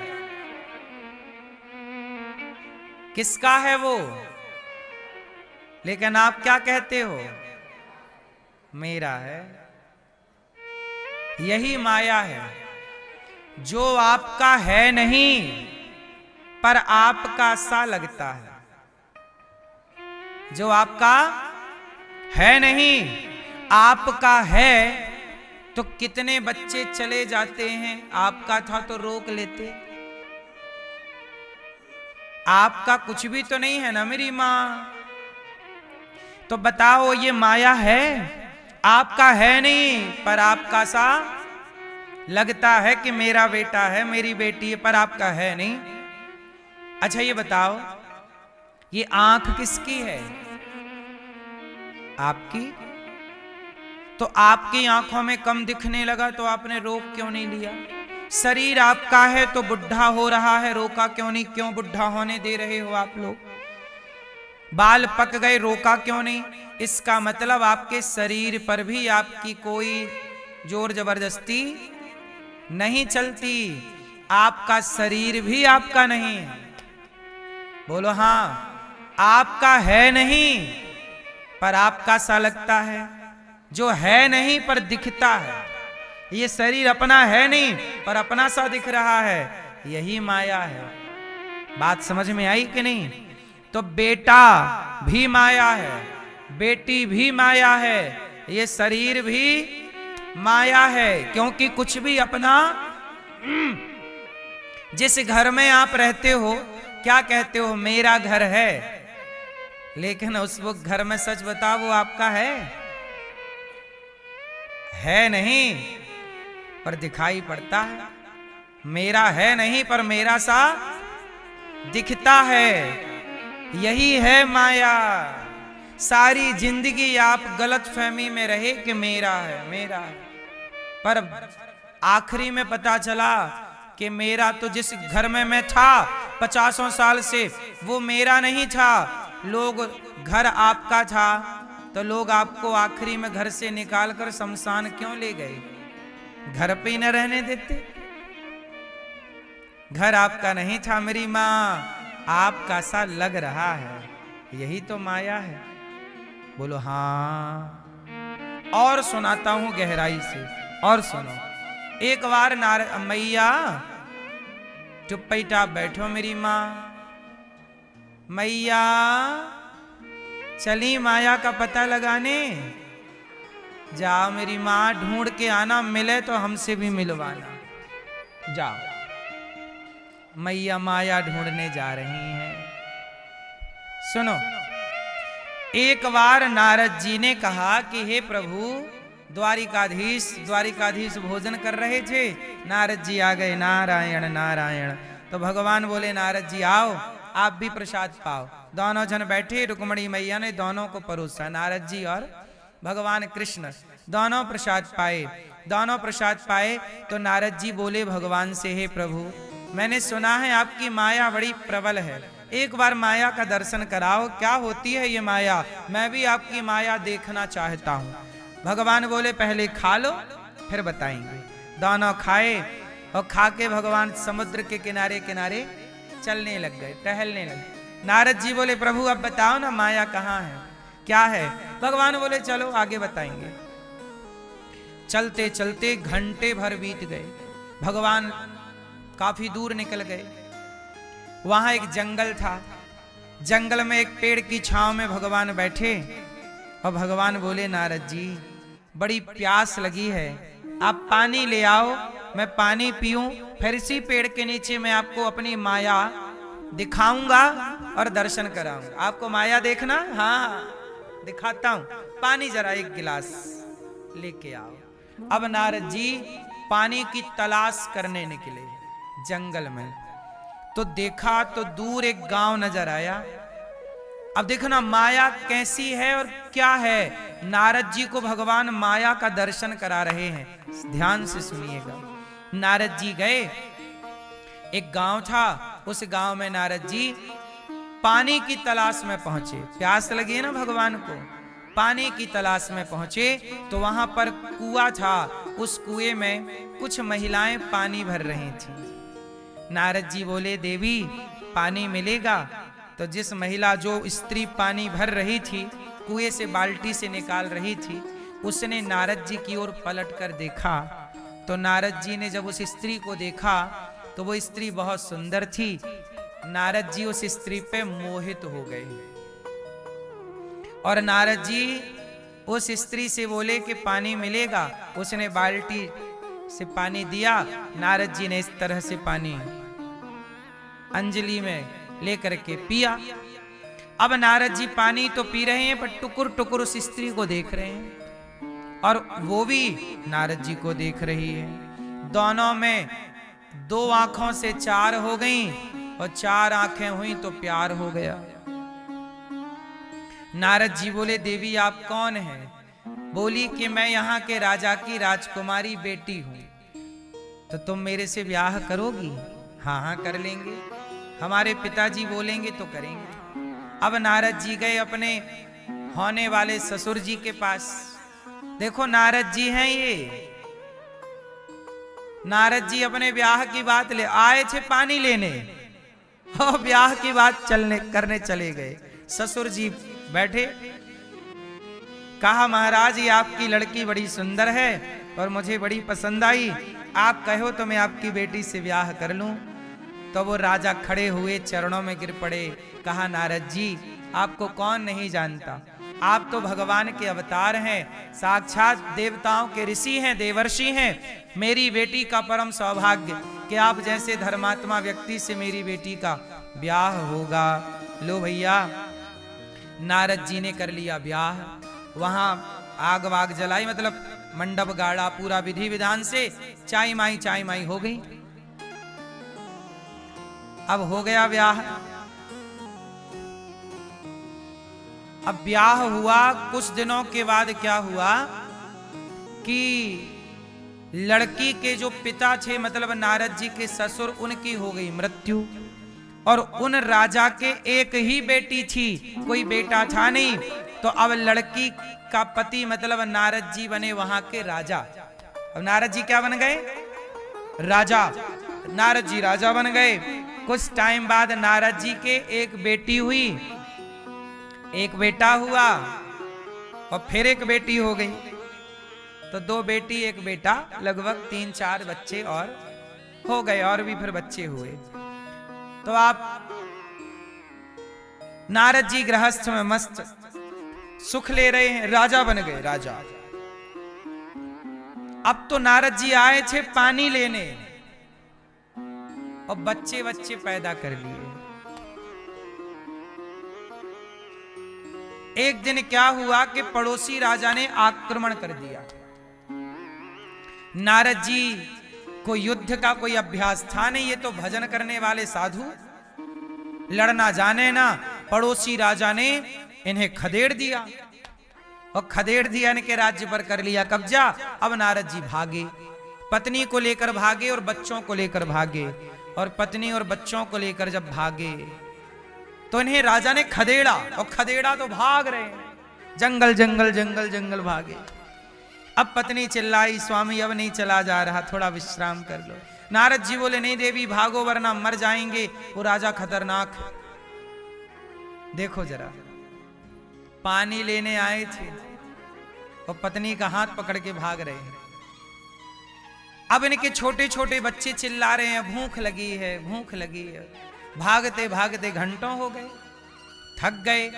किसका है वो? लेकिन आप क्या कहते हो? मेरा है। यही माया है, जो आपका है नहीं पर आपका सा लगता है। जो आपका है नहीं, आपका है, तो कितने बच्चे चले जाते हैं, आपका था तो रोक लेते। आपका कुछ भी तो नहीं है ना मेरी मां, तो बताओ ये माया है? आपका है नहीं पर आपका सा लगता है कि मेरा बेटा है, मेरी बेटी है, पर आपका है नहीं। अच्छा ये बताओ, ये आंख किसकी है? आपकी। तो आपकी आंखों में कम दिखने लगा तो आपने रोक क्यों नहीं लिया? शरीर आपका है तो बुढ़ा हो रहा है, रोका क्यों नहीं? क्यों बुढ़ा होने दे रहे हो आप लोग? बाल पक गए, रोका क्यों नहीं? इसका मतलब आपके शरीर पर भी आपकी कोई जोर जबरदस्ती नहीं चलती। आपका शरीर भी आपका नहीं है। बोलो हाँ, आपका है नहीं पर आपका सा लगता है। जो है नहीं पर दिखता है, ये शरीर अपना है नहीं पर अपना सा दिख रहा है, यही माया है। बात समझ में आई कि नहीं? तो बेटा भी माया है, बेटी भी माया है, ये शरीर भी माया है। क्योंकि कुछ भी अपना, जिस घर में आप रहते हो क्या कहते हो? मेरा घर है। लेकिन उस वो घर में सच बताओ, वो आपका है नहीं पर दिखाई पड़ता है। मेरा है नहीं पर मेरा सा दिखता है। यही है माया। सारी जिंदगी आप गलत फहमी में रहे कि मेरा है, मेरा है, पर आखिरी में पता चला कि मेरा तो जिस घर में मैं था 50 साल से, वो मेरा नहीं था। लोग, घर आपका था तो लोग आपको आखिरी में घर से निकालकर शमशान क्यों ले गए? घर पे ही न रहने देते? घर आपका नहीं था मेरी माँ, आपका सा लग रहा है। यही तो माया है। बोलो हाँ। और सुनाता हूं गहराई से, और सुनो। एक बार मैया चुप पैटा बैठो मेरी माँ, मैया चली माया का पता लगाने। जाओ मेरी माँ, ढूंढ के आना, मिले तो हमसे भी मिलवाना। जाओ। मैया माया ढूंढने जा रही हैं। सुनो, एक बार नारद जी ने कहा कि हे प्रभु, द्वारिकाधीश भोजन कर रहे थे, नारद जी आ गए। नारायण नारायण। तो भगवान बोले नारद जी आओ, आप भी प्रसाद पाओ। दोनों जन बैठे, रुक्मणी मैया ने दोनों को परोसा, नारद जी और भगवान कृष्ण दोनों प्रसाद पाए। दोनों प्रसाद पाए तो नारद जी बोले भगवान से, हे प्रभु, मैंने सुना है आपकी माया बड़ी प्रबल है, एक बार माया का दर्शन कराओ, क्या होती है ये माया, मैं भी आपकी माया देखना चाहता हूँ। भगवान बोले पहले खा लो फिर बताएंगे। दोनों खाए और खा के भगवान समुद्र के किनारे किनारे चलने लग गए, टहलने लगे। नारद जी बोले प्रभु अब बताओ ना माया कहाँ है, क्या है। भगवान बोले चलो आगे बताएंगे। चलते चलते घंटे भर बीत गए। भगवान काफी दूर निकल गए। वहां एक जंगल था। जंगल में एक पेड़ की छांव में भगवान बैठे और भगवान बोले नारद जी बड़ी प्यास लगी है, आप पानी ले आओ, मैं पानी पीऊं, फिर इसी पेड़ के नीचे मैं आपको अपनी माया दिखाऊंगा और दर्शन कराऊंगा। आपको माया देखना? हाँ दिखाता हूं, पानी जरा एक गिलास लेके आओ। अब नारद जी पानी की तलाश करने निकले जंगल में। तो देखा तो दूर एक गांव नजर आया। अब देखना माया कैसी है और क्या है। नारद जी को भगवान माया का दर्शन करा रहे हैं, ध्यान से सुनिएगा। नारद जी गए, एक गांव था, उस गांव में नारद जी पानी की तलाश में पहुंचे। प्यास लगी है ना भगवान को, पानी की तलाश में पहुंचे तो वहां पर कुआं था। उस कुएं में कुछ महिलाएं पानी भर रही थी। नारद जी बोले देवी पानी मिलेगा? तो जिस महिला, जो स्त्री पानी भर रही थी, कुएं से बाल्टी से निकाल रही थी, उसने नारद जी की ओर पलट कर देखा। तो नारद जी ने जब उस स्त्री को देखा तो वो स्त्री बहुत सुंदर थी। नारद जी उस स्त्री पे मोहित हो गए और नारद जी उस स्त्री से बोले कि पानी मिलेगा। उसने बाल्टी से पानी दिया। नारद जी ने इस तरह से पानी अंजलि में लेकर के पिया। अब नारद जी पानी तो पी रहे हैं पर टुकुर टुकुर उस स्त्री को देख रहे हैं और वो भी नारद जी को देख रही है। दोनों में दो आंखों से चार हो गई और चार आंखें हुई तो प्यार हो गया। नारद जी बोले देवी आप कौन हैं? बोली कि मैं यहाँ के राजा की राजकुमारी बेटी हूं। तो तुम मेरे से ब्याह करोगी? हाँ हाँ कर लेंगे, हमारे पिताजी बोलेंगे तो करेंगे। अब नारद जी गए अपने होने वाले ससुर जी के पास। देखो नारद जी हैं ये, नारद जी अपने ब्याह की बात ले आए थे पानी लेने और ब्याह की बात करने चले गए। ससुर जी बैठे, कहा महाराज ये आपकी लड़की बड़ी सुंदर है और मुझे बड़ी पसंद आई, आप कहो तो मैं आपकी बेटी से ब्याह कर लूं। तो वो राजा खड़े हुए, चरणों में गिर पड़े, कहा नारद जी आपको कौन नहीं जानता, आप तो भगवान के अवतार हैं, साक्षात देवताओं के ऋषि हैं, देवर्षि हैं। मेरी बेटी का परम सौभाग्य कि आप जैसे धर्मात्मा व्यक्ति से मेरी बेटी का ब्याह होगा। लो भैया, नारद जी ने कर लिया ब्याह। वहां आग वाग जलाई, मतलब मंडप गाड़ा, पूरा विधि विधान से चाय माई हो गई। अब हो गया ब्याह। अब ब्याह हुआ, कुछ दिनों के बाद क्या हुआ कि लड़की के जो पिता थे, मतलब नारद जी के ससुर, उनकी हो गई मृत्यु और उन राजा के एक ही बेटी थी, कोई बेटा था नहीं। तो अब लड़की का पति मतलब नारद जी बने वहां के राजा। अब नारद जी क्या बन गए? राजा। नारद जी राजा बन गए। कुछ टाइम बाद नारद जी के एक बेटी हुई, एक बेटा हुआ और फिर एक बेटी हो गई। तो दो बेटी एक बेटा, लगभग 3-4 बच्चे और हो गए, और भी फिर बच्चे हुए। तो आप नारद जी गृहस्थ में मस्त सुख ले रहे हैं, राजा बन गए राजा। अब तो नारद जी आए थे पानी लेने और बच्चे बच्चे पैदा कर लिए। एक दिन क्या हुआ कि पड़ोसी राजा ने आक्रमण कर दिया। नारद जी को युद्ध का कोई अभ्यास था नहीं, ये तो भजन करने वाले साधु, लड़ना जाने ना। पड़ोसी राजा ने इन्हें खदेड़ दिया और खदेड़ दिया, इनके राज्य पर कर लिया कब्जा। अब नारद जी भागे, पत्नी को लेकर भागे और बच्चों को लेकर भागे। और पत्नी और बच्चों को लेकर जब भागे तो इन्हें राजा ने खदेड़ा, और खदेड़ा तो भाग रहे हैं, जंगल जंगल जंगल जंगल भागे। अब पत्नी चिल्लाई, स्वामी अब नहीं चला जा रहा, थोड़ा विश्राम कर लो। नारद जी बोले नहीं देवी भागो वरना मर जाएंगे, वो राजा खतरनाक है। देखो जरा, पानी लेने आए थे और पत्नी का हाथ पकड़ के भाग रहे हैं। अब इनके छोटे छोटे बच्चे चिल्ला रहे हैं भूख लगी है, भूख लगी है। भागते भागते घंटों हो गए, थक गए,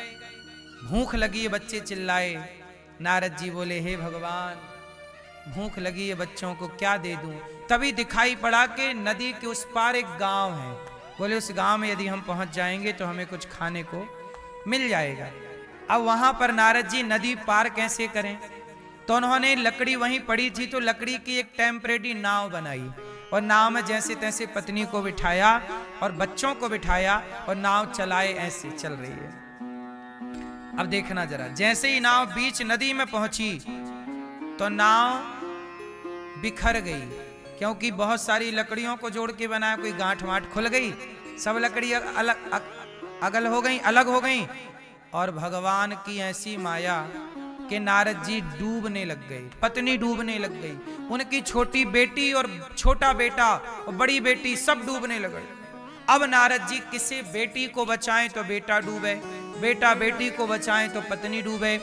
भूख लगी है, बच्चे चिल्लाए। नारद जी बोले हे भगवान, भूख लगी है बच्चों को क्या दे दूं? तभी दिखाई पड़ा कि नदी के उस पार एक गांव है। बोले उस गांव में यदि हम पहुंच जाएंगे तो हमें कुछ खाने को मिल जाएगा। अब वहां पर नारद जी नदी पार कैसे करें? तो उन्होंने लकड़ी वहीं पड़ी थी तो लकड़ी की एक टेम्परेरी नाव बनाई और नाव में जैसे तैसे पत्नी को बिठाया और बच्चों को बिठाया और नाव चलाए, ऐसे चल रही है। अब देखना जरा, जैसे ही नाव बीच नदी में पहुंची तो नाव बिखर गई, क्योंकि बहुत सारी लकड़ियों को जोड़ के बनाया, कोई गांठ वांठ खुल गई, सब लकड़ी अलग हो गई। और भगवान की ऐसी माया कि नारद जी डूबने लग गए, पत्नी डूबने लग गई, उनकी छोटी बेटी और छोटा बेटा और बड़ी बेटी सब डूबने लगे। अब नारद जी किसी बेटी को बचाएं तो बेटा डूबे, बेटा बेटी को बचाएं तो पत्नी डूबे,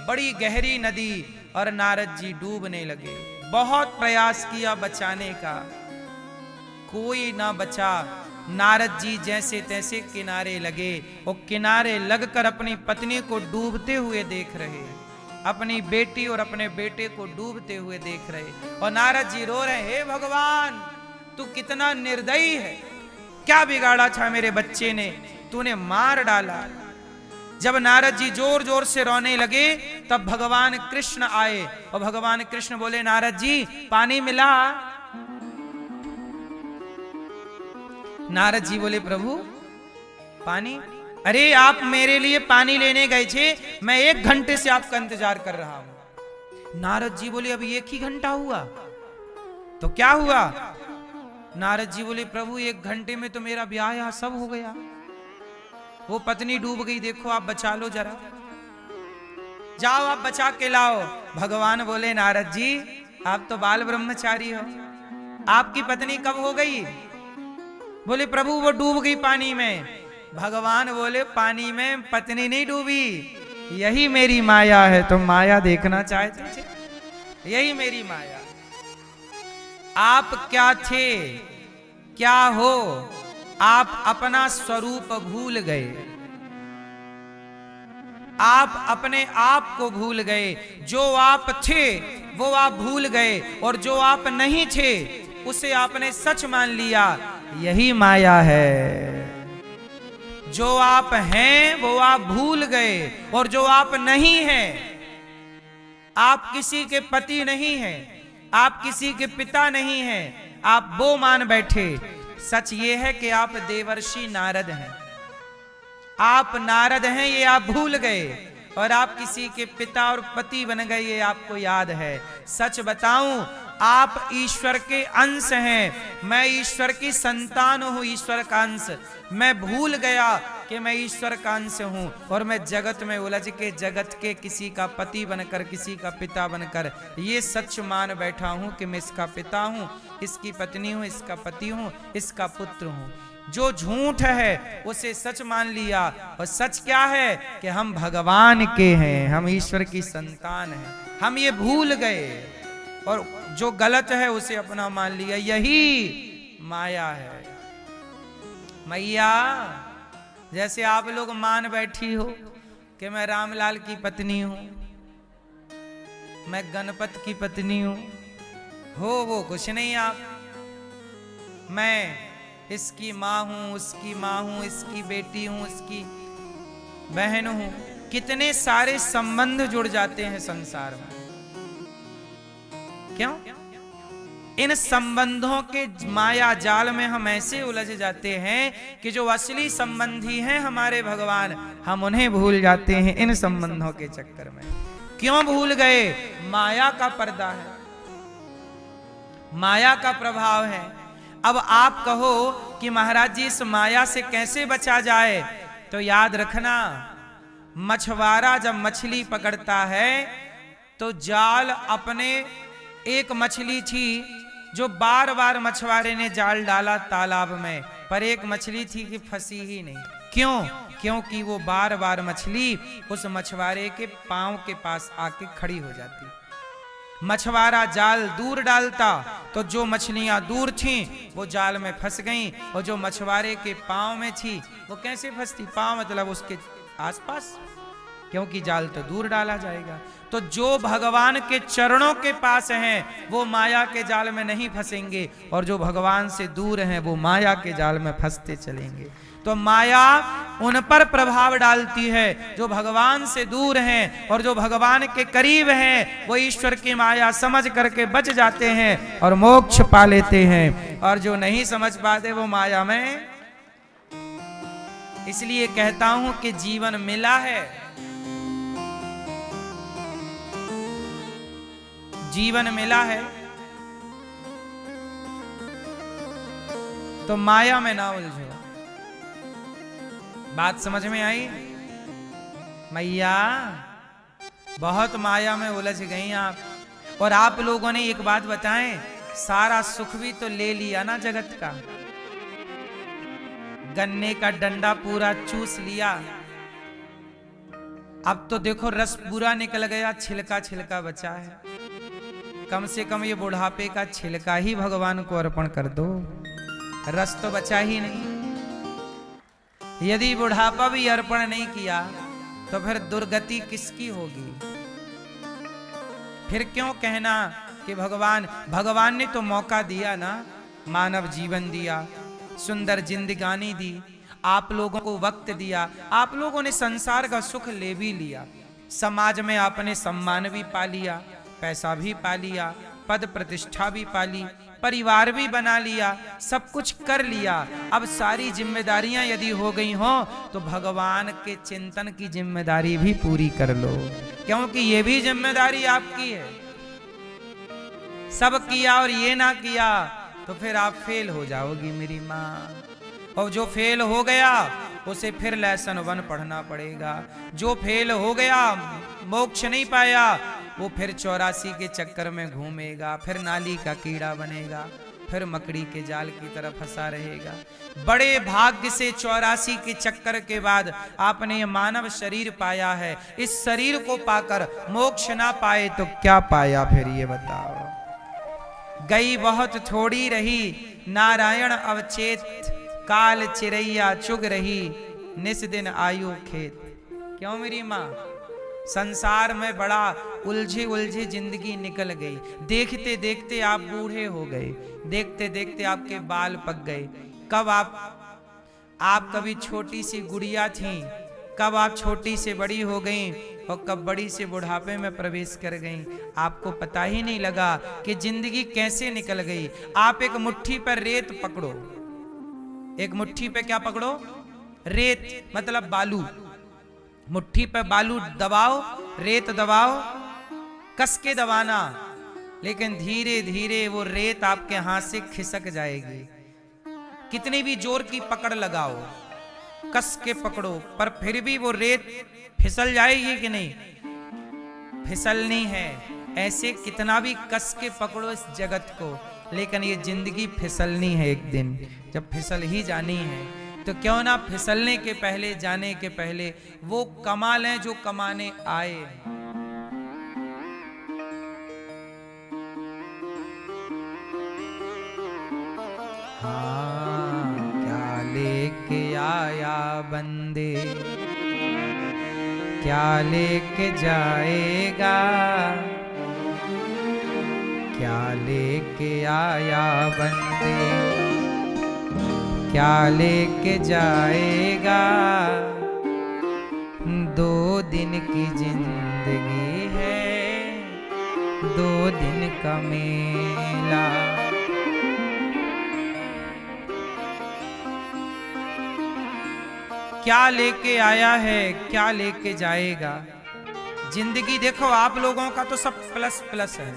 बड़ी गहरी नदी, और नारद जी डूबने लगे। बहुत प्रयास किया बचाने का, कोई ना बचा। नारद जी जैसे तैसे किनारे लगे और किनारे लगकर अपनी पत्नी को डूबते हुए देख रहे, अपनी बेटी और अपने बेटे को डूबते हुए देख रहे। और नारद जी रो रहे, हे भगवान तू कितना निर्दयी है, क्या बिगाड़ा था मेरे बच्चे ने, तूने मार डाला। जब नारद जी जोर जोर से रोने लगे तब भगवान कृष्ण आए और भगवान कृष्ण बोले नारद जी पानी मिला? नारद जी बोले प्रभु पानी? अरे आप मेरे लिए पानी लेने गए थे, मैं 1 घंटे से आपका इंतजार कर रहा हूं। नारद जी बोले अभी 1 ही घंटा हुआ तो क्या हुआ? नारद जी बोले प्रभु 1 घंटे में तो मेरा ब्याह यहाँ सब हो गया, वो पत्नी डूब गई, देखो आप बचा लो जरा, जाओ आप बचा के लाओ। भगवान बोले नारद जी आप तो बाल ब्रह्मचारी हो, आपकी पत्नी कब हो गई? बोले प्रभु वो डूब गई पानी में। भगवान बोले पानी में पत्नी नहीं डूबी, यही मेरी माया है। तुम माया देखना चाहते थे, यही मेरी माया। आप क्या थे, क्या हो? आप अपना स्वरूप भूल गए, आप अपने आप को भूल गए। जो आप थे वो आप भूल गए, और जो आप नहीं थे उसे आपने सच मान लिया, यही माया है। जो आप हैं वो आप भूल गए, और जो आप नहीं हैं, आप किसी के पति नहीं हैं, आप किसी के पिता नहीं हैं, आप वो मान बैठे। सच ये है कि आप देवर्षि नारद हैं, आप नारद हैं ये आप भूल गए, और आप किसी के पिता और पति बन गए ये आपको याद है। सच बताऊं आप ईश्वर के अंश हैं, मैं ईश्वर की संतान हूं, ईश्वर का अंश। मैं भूल गया कि मैं ईश्वर का अंश हूं, और मैं जगत में उलझ के जगत के किसी का पति बनकर, किसी का पिता बनकर ये सच मान बैठा हूं कि मैं इसका पिता हूं, इसकी पत्नी हूं, इसका पति हूं, इसका पुत्र हूं। जो झूठ है उसे सच मान लिया, और सच क्या है कि हम भगवान के हैं, हम ईश्वर की संतान हैं। हम ये भूल गए और जो गलत है उसे अपना मान लिया, यही माया है। मैया जैसे आप लोग मान बैठी हो कि मैं रामलाल की पत्नी हूं, मैं गणपत की पत्नी हूं, हो वो कुछ नहीं आप। मैं इसकी माँ हूं, उसकी माँ हूं, इसकी बेटी हूं, इसकी बहन हूं। कितने सारे संबंध जुड़ जाते हैं संसार में। क्यों? इन संबंधों के माया जाल में हम ऐसे उलझ जाते हैं कि जो असली संबंधी हैं हमारे भगवान, हम उन्हें भूल जाते हैं इन संबंधों के चक्कर में। क्यों भूल गए? माया का पर्दा है, माया का प्रभाव है। अब आप कहो कि महाराज जी इस माया से कैसे बचा जाए, तो याद रखना, मछुआरा जब मछली पकड़ता है तो जाल अपने, एक मछली थी जो बार बार मछुआरे ने जाल डाला तालाब में, पर एक मछली थी कि फंसी ही नहीं। क्यों? क्योंकि वो बार बार मछली उस मछुआरे के पांव के पास आके खड़ी हो जाती। मछुआरा जाल दूर डालता तो जो मछलियां दूर थीं वो जाल में फंस गईं, और जो मछुआरे के पांव में थी वो कैसे फंसती? पांव मतलब उसके आसपास, क्योंकि जाल तो दूर डाला जाएगा। तो जो भगवान के चरणों के पास हैं वो माया के जाल में नहीं फंसेंगे, और जो भगवान से दूर हैं वो माया के जाल में फंसते चलेंगे। तो माया उन पर प्रभाव डालती है जो भगवान से दूर हैं, और जो भगवान के करीब हैं वो ईश्वर की माया समझ करके बच जाते हैं और मोक्ष पा लेते हैं, और जो नहीं समझ पाते वो माया में। इसलिए कहता हूं कि जीवन मिला है, जीवन मिला है तो माया में ना उलझो। बात समझ में आई? मैया बहुत माया में उलझ गई आप। और आप लोगों ने एक बात बताएं, सारा सुख भी तो ले लिया ना जगत का, गन्ने का डंडा पूरा चूस लिया। अब तो देखो रस पूरा निकल गया, छिलका छिलका बचा है। कम से कम ये बुढ़ापे का छिलका ही भगवान को अर्पण कर दो, रस तो बचा ही नहीं। यदि बुढ़ापा भी अर्पण नहीं किया तो फिर दुर्गति किसकी होगी? फिर क्यों कहना कि भगवान ने तो मौका दिया ना, मानव जीवन दिया, सुंदर जिंदगानी दी, आप लोगों को वक्त दिया, आप लोगों ने संसार का सुख ले भी लिया, समाज में आपने सम्मान भी पा लिया, पैसा भी पा लिया, पद प्रतिष्ठा भी पा ली, परिवार भी बना लिया, सब कुछ कर लिया। अब सारी जिम्मेदारियां यदि हो गई हो तो भगवान के चिंतन की जिम्मेदारी भी पूरी कर लो, क्योंकि ये भी जिम्मेदारी आपकी है। सब किया और ये ना किया तो फिर आप फेल हो जाओगी मेरी माँ, और जो फेल हो गया उसे फिर लेसन 1 पढ़ना पड़ेगा। जो फेल हो गया, मोक्ष नहीं पाया, वो फिर 84 के चक्कर में घूमेगा, फिर नाली का कीड़ा बनेगा, फिर मकड़ी के जाल की तरह फंसा रहेगा। बड़े भाग्य से 84 के चक्कर के बाद आपने ये मानव शरीर पाया है। इस शरीर को पाकर मोक्ष ना पाए तो क्या पाया फिर ये बताओ? गई बहुत थोड़ी रही नारायण अवचेत, काल चिरैया चुग रही निस दिन आयु खेत। क्यों मेरी माँ? संसार में बड़ा उलझी उलझी जिंदगी निकल गई। देखते देखते आप बूढ़े हो गए, देखते देखते आपके बाल पक गए। कब आप कभी छोटी सी गुड़िया थी, कब आप छोटी से बड़ी हो गई, और कब बड़ी से बुढ़ापे में प्रवेश कर गई, आपको पता ही नहीं लगा कि जिंदगी कैसे निकल गई। आप एक मुट्ठी पर रेत पकड़ो, एक मुट्ठी पे क्या पकड़ो? रेत मतलब बालू। मुट्ठी पे बालू दबाओ, रेत दबाओ, कस के दबाना, लेकिन धीरे धीरे वो रेत आपके हाथ से खिसक जाएगी। कितनी भी जोर की पकड़ लगाओ, कस के पकड़ो, पर फिर भी वो रेत फिसल जाएगी कि नहीं? फिसलनी है। ऐसे कितना भी कस के पकड़ो इस जगत को, लेकिन ये जिंदगी फिसलनी है। एक दिन जब फिसल ही जानी है तो क्यों ना फिसलने के पहले, जाने के पहले वो कमा लें जो कमाने आए। हाँ, क्या लेके आया बंदे, क्या लेके जाएगा, क्या लेके आया बंदे, क्या लेके जाएगा। 2 दिन की जिंदगी है, 2 दिन का मेला। क्या लेके आया है, क्या लेके जाएगा। जिंदगी देखो आप लोगों का तो सब प्लस प्लस है।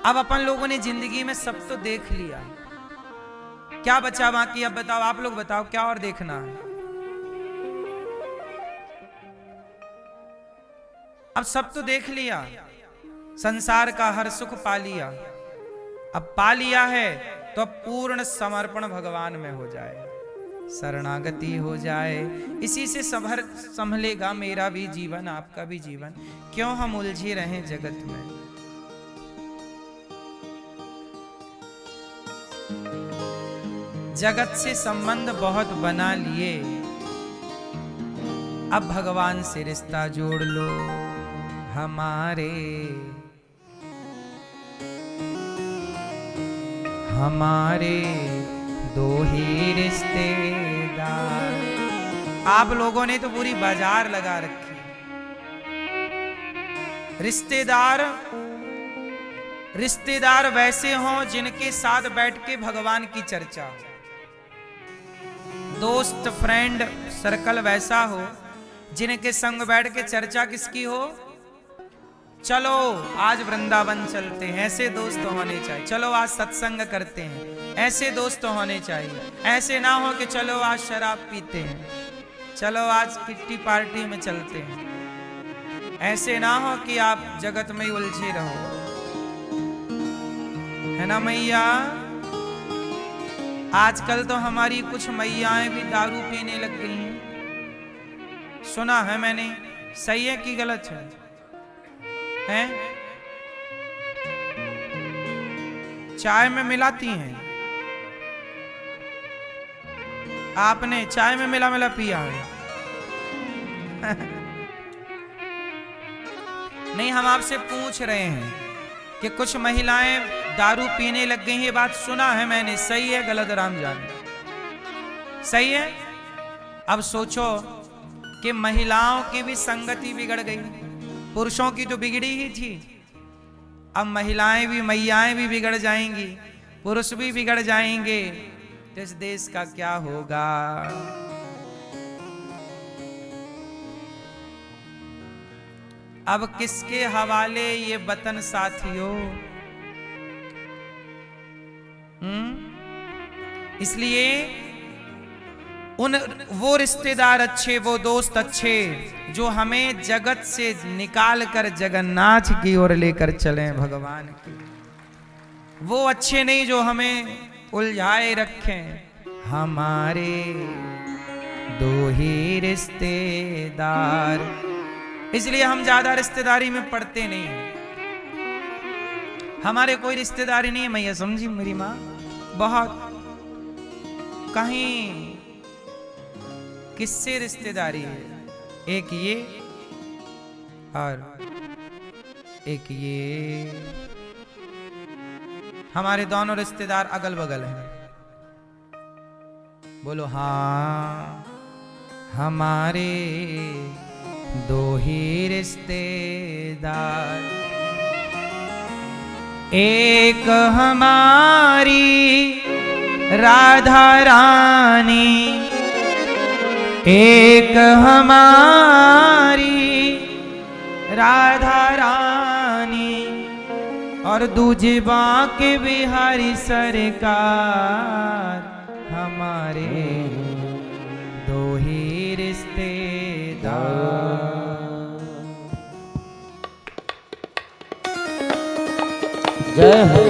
अब अपन लोगों ने जिंदगी में सब तो देख लिया, क्या बचा बाकी। अब बताओ, आप लोग बताओ, क्या और देखना है। अब सब तो देख लिया, संसार का हर सुख पा लिया। अब पा लिया है तो अब पूर्ण समर्पण भगवान में हो जाए, शरणागति हो जाए। इसी से संभलेगा मेरा भी जीवन, आपका भी जीवन। क्यों हम उलझे रहें जगत में। जगत से संबंध बहुत बना लिए, अब भगवान से रिश्ता जोड़ लो हमारे। हमारे 2 ही रिश्तेदार। आप लोगों ने तो पूरी बाजार लगा रखी। रिश्तेदार वैसे हों जिनके साथ बैठ के भगवान की चर्चा हो। दोस्त फ्रेंड सर्कल वैसा हो जिनके संग बैठ के चर्चा किसकी हो। चलो आज वृंदावन चलते हैं, ऐसे दोस्त होने चाहिए। चलो आज सत्संग करते हैं, ऐसे दोस्त होने चाहिए। ऐसे ना हो कि चलो आज शराब पीते हैं, चलो आज किट्टी पार्टी में चलते हैं। ऐसे ना हो कि आप जगत में ही उलझे रहो, है ना मैया। आजकल तो हमारी कुछ मैयाएं भी दारू पीने लग गई हैं, सुना है मैंने। सही है कि गलत है? चाय में मिलाती हैं। आपने चाय में मिला पिया है? नहीं, हम आपसे पूछ रहे हैं कि कुछ महिलाएं दारू पीने लग गई। ये बात सुना है मैंने, सही है गलत राम जाने। सही है। अब सोचो कि महिलाओं की भी संगति बिगड़ गई, पुरुषों की तो बिगड़ी ही थी। अब महिलाएं भी, मैयाएं भी बिगड़ जाएंगी, पुरुष भी बिगड़ जाएंगे, तो इस देश का क्या होगा। अब किसके हवाले ये वतन साथियों। इसलिए वो रिश्तेदार अच्छे, वो दोस्त अच्छे जो हमें जगत से निकाल कर जगन्नाथ की ओर लेकर चलें, भगवान की। वो अच्छे नहीं जो हमें उलझाए रखें। हमारे 2 ही रिश्तेदार, इसलिए हम ज्यादा रिश्तेदारी में पड़ते नहीं हैं। हमारे कोई रिश्तेदारी नहीं है मैया, समझी मेरी माँ। बहुत कहीं किससे रिश्तेदारी है, एक ये और एक ये। हमारे दोनों रिश्तेदार अगल बगल हैं। बोलो हाँ। हमारे 2 ही रिश्तेदार, एक हमारी राधा रानी, एक हमारी राधा रानी, और दूजे बांके बिहारी सरकार। हमारे 2 ही रिश्तेदार। जय हो।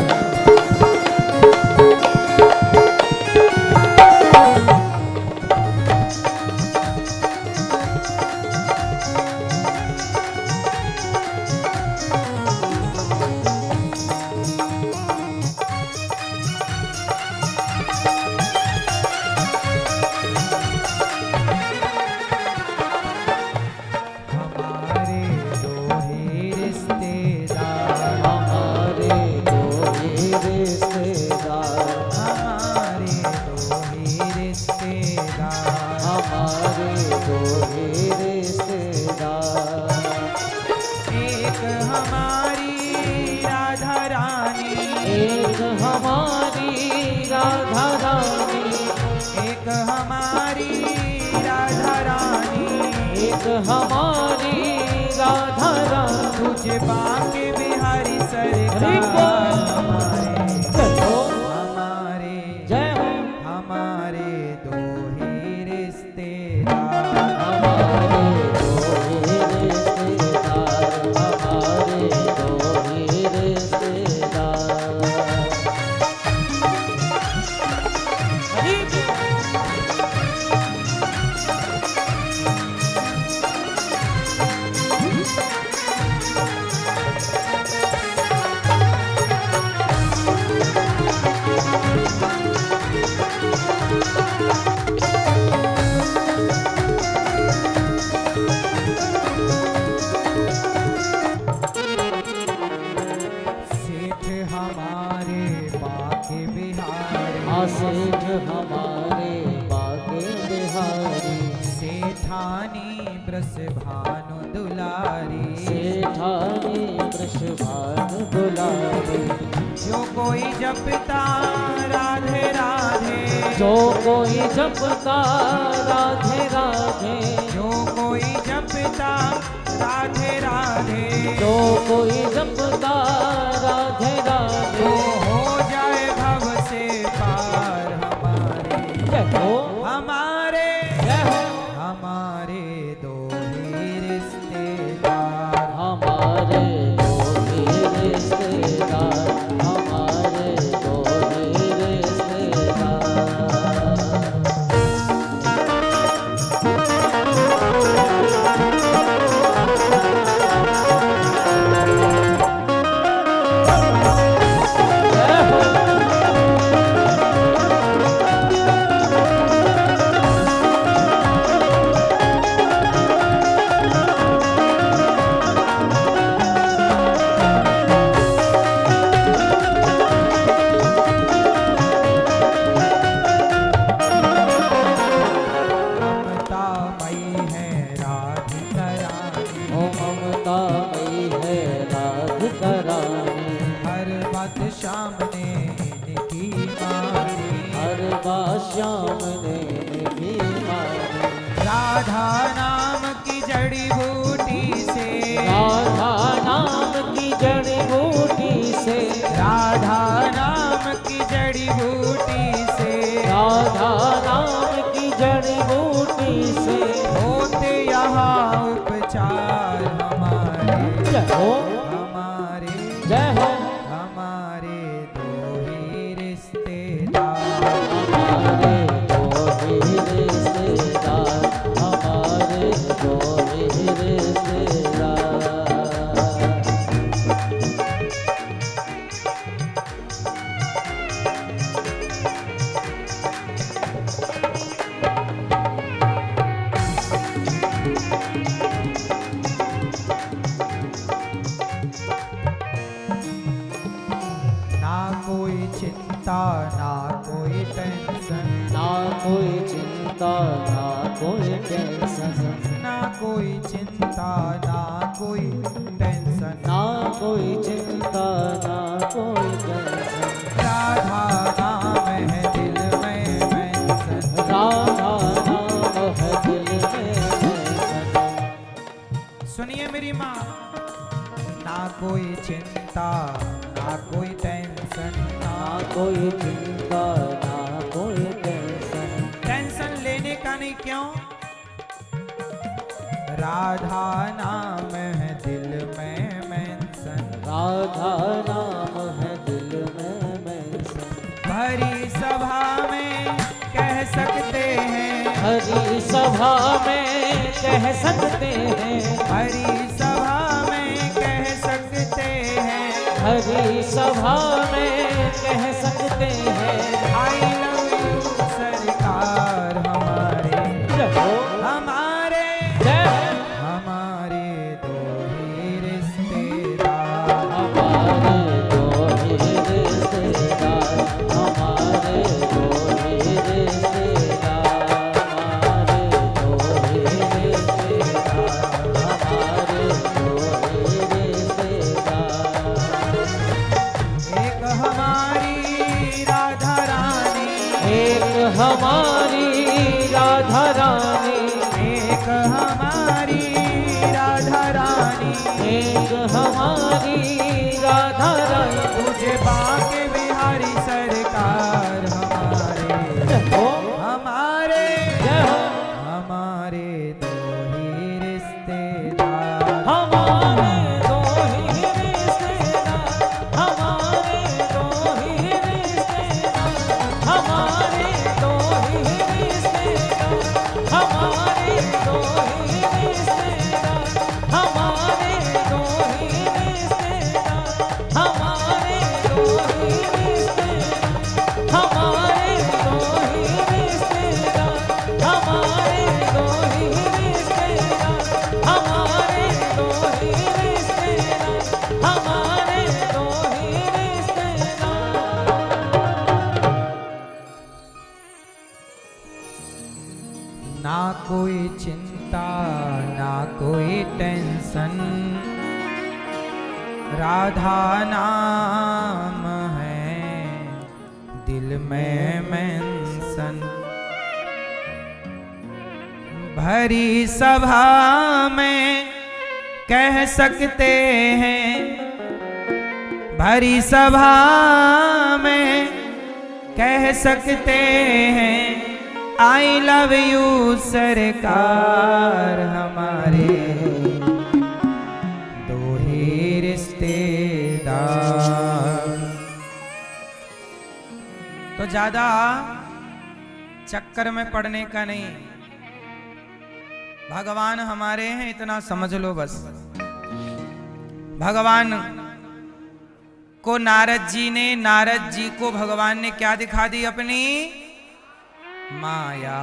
एक हमारी राधा रानी, एक हमारी राधा रानी, एक हमारी राधा रानी, तुझे बाके बिहारी हरि सरकार बोल। हमारे जय हो, हमारे जय हो, हमारे दो ही रिश्तेदार, हमारे दो ही रिश्तेदार, हमारे दो ही रिश्तेदार। हरि बोल। सेठ हमारे बाके बिहारी, आसेठ हमारे बागे बिहारी, सेठानी ब्रस भानु दुलारी, सेठानी वृषभानु दुलारी, जो कोई जपता राधे राधे, जो कोई जपता राधे राधे, जो कोई जपता राधे राधे, जो कोई जपता राधे तो राधे। हो जाए भव से पार हमारे जय हो, हमारे जय हो, हमारे दो ही रिश्तेदार, हमारे दो ही रिश्तेदार, हमारे दो ही रिश्तेदार। जय हो, ममता मई है राधिका रानी, ओ ममता मई है राधिका रानी, हर बात सामने इनकी मानी, हर बात श्याम ने भी मानी। राधा नाम की जड़ी बूटी से, राधा नाम की जड़ी बूटी से, राधा नाम की जड़ी बूटी से, राधा नाम की जड़ी बूटी से। होते यहाँ उपचार हमारे जय हो, हमारे जय हो, हमारे दो ही रिश्तेदार, हमारे दो ही रिश्तेदार, हमारे दो ही रिश्तेदार। ना कोई चिंता ना कोई टेंशन, ना कोई चिंता ना कोई टेंशन, ना कोई चिंता ना कोई टेंशन, ना कोई चिंता ना कोई टेंशन। राधा नाम है दिल में मेंशन, राधा नाम है दिल में मेंशन। सुनिए मेरी माँ, ना कोई चिंता ना कोई टेंशन, ना कोई चिंता ना कोई टेंशन। टेंशन लेने का नहीं क्यों, राधा नाम है दिल में मेंशन, राधा नाम है दिल में मेंशन। भरी सभा में कह सकते हैं, हरी सभा में कह सकते हैं, हरी सभा में कह सकते हैं, हरी सभा में कह सकते हैं। आई लव यू सरकार हमारे, जय हो, हमारे जय हो, हमारे दो ही रिश्तेदार, हमारे दो ही रिश्तेदार, हमारे दो ही रिश्तेदार, हमारे दो ही रिश्तेदार, हमारे दो ही रिश्तेदार। एक हमारे हमारी राधा रानी, एक हमारी राधा रानी, एक हमारी राधा रानी, तुझे बाके बिहारी सरकार हमारे हो हमारे जय हो हमारे दो ही रिश्तेदार, हमारे दो ही रिश्तेदार, हमारे दो ही रिश्तेदार, हमारे दो ही रिश्तेदार, हमारे दो ही रिश्तेदार, हमारे दो ही रिश्तेदार, हमारे दो ही रिश्तेदार, हमारे दो ही रिश्तेदार, हमारे दो ही रिश्तेदार, हमारे दो ही रिश्तेदार, हमारे दो ही रिश्तेदार। ना कोई चिंता ना कोई टेंशन, राधा नाम है दिल में मेंशन, भरी सभा में कह सकते हैं, भरी सभा में कह सकते हैं, आई लव यू सरकार हमारे दो ही रिश्तेदार। तो ज्यादा चक्कर में पड़ने का नहीं, भगवान हमारे हैं इतना समझ लो बस। भगवान को नारद जी को भगवान ने क्या दिखा दी? अपनी माया।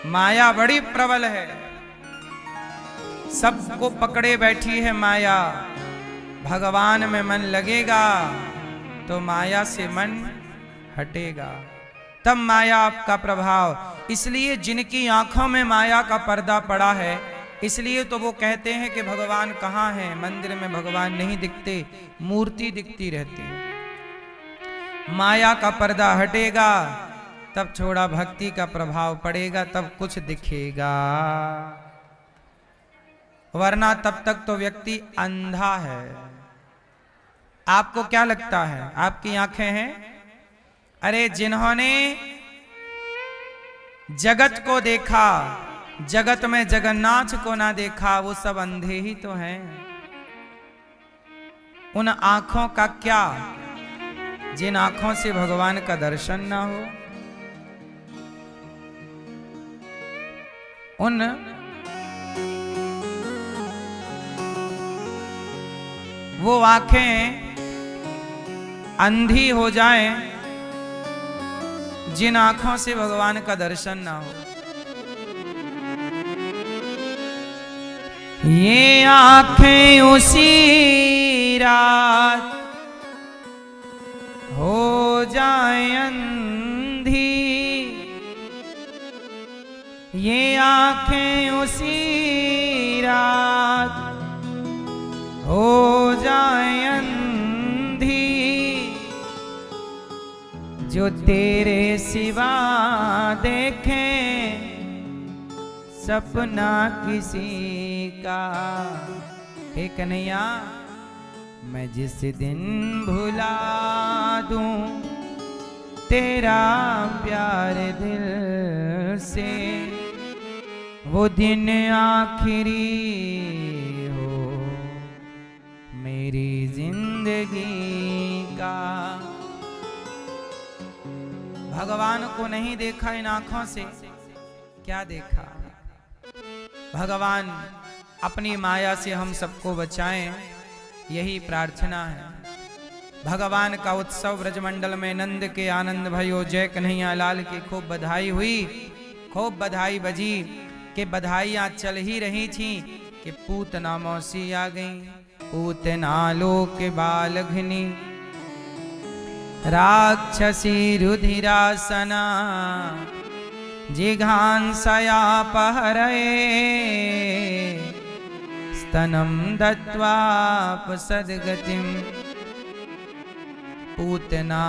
माया बड़ी प्रबल है, सबको पकड़े बैठी है माया। भगवान में मन लगेगा तो माया से मन हटेगा, तब माया आपका प्रभाव। इसलिए जिनकी आंखों में माया का पर्दा पड़ा है, इसलिए तो वो कहते हैं कि भगवान कहाँ है? मंदिर में भगवान नहीं दिखते, मूर्ति दिखती रहती है। माया का पर्दा हटेगा तब थोड़ा भक्ति का प्रभाव पड़ेगा, तब कुछ दिखेगा, वरना तब तक तो व्यक्ति अंधा है। आपको क्या लगता है आपकी आंखें हैं? अरे जिन्होंने जगत को देखा, जगत में जगन्नाथ को ना देखा, वो सब अंधे ही तो हैं। उन आंखों का क्या जिन आंखों से भगवान का दर्शन ना हो? उन वो आंखें अंधी हो जाएं जिन आंखों से भगवान का दर्शन ना हो। ये आंखें उसी रात हो जाए अंधी, ये आंखें उसी रात हो जाए अंधी, जो तेरे सिवा देखें सपना किसी का। हे कन्हैया, मैं जिस दिन भुला दूं तेरा प्यार दिल से, वो दिन आखिरी हो मेरी जिंदगी का। भगवान को नहीं देखा इन आंखों से, क्या देखा? भगवान अपनी माया से हम सबको बचाएं, यही प्रार्थना है। भगवान का उत्सव ब्रजमंडल में नंद के आनंद भयो, जय कन्हैया लाल की खूब बधाई हुई, खूब बधाई बजी। कि बधाइयाँ चल ही रही थी कि पूतना मौसी आ गई। पूतना लोक बालघनी राक्षसी रुधिरासना, जिघांसया पहरये स्तनं दत्वापसद्गतिम्। पूतना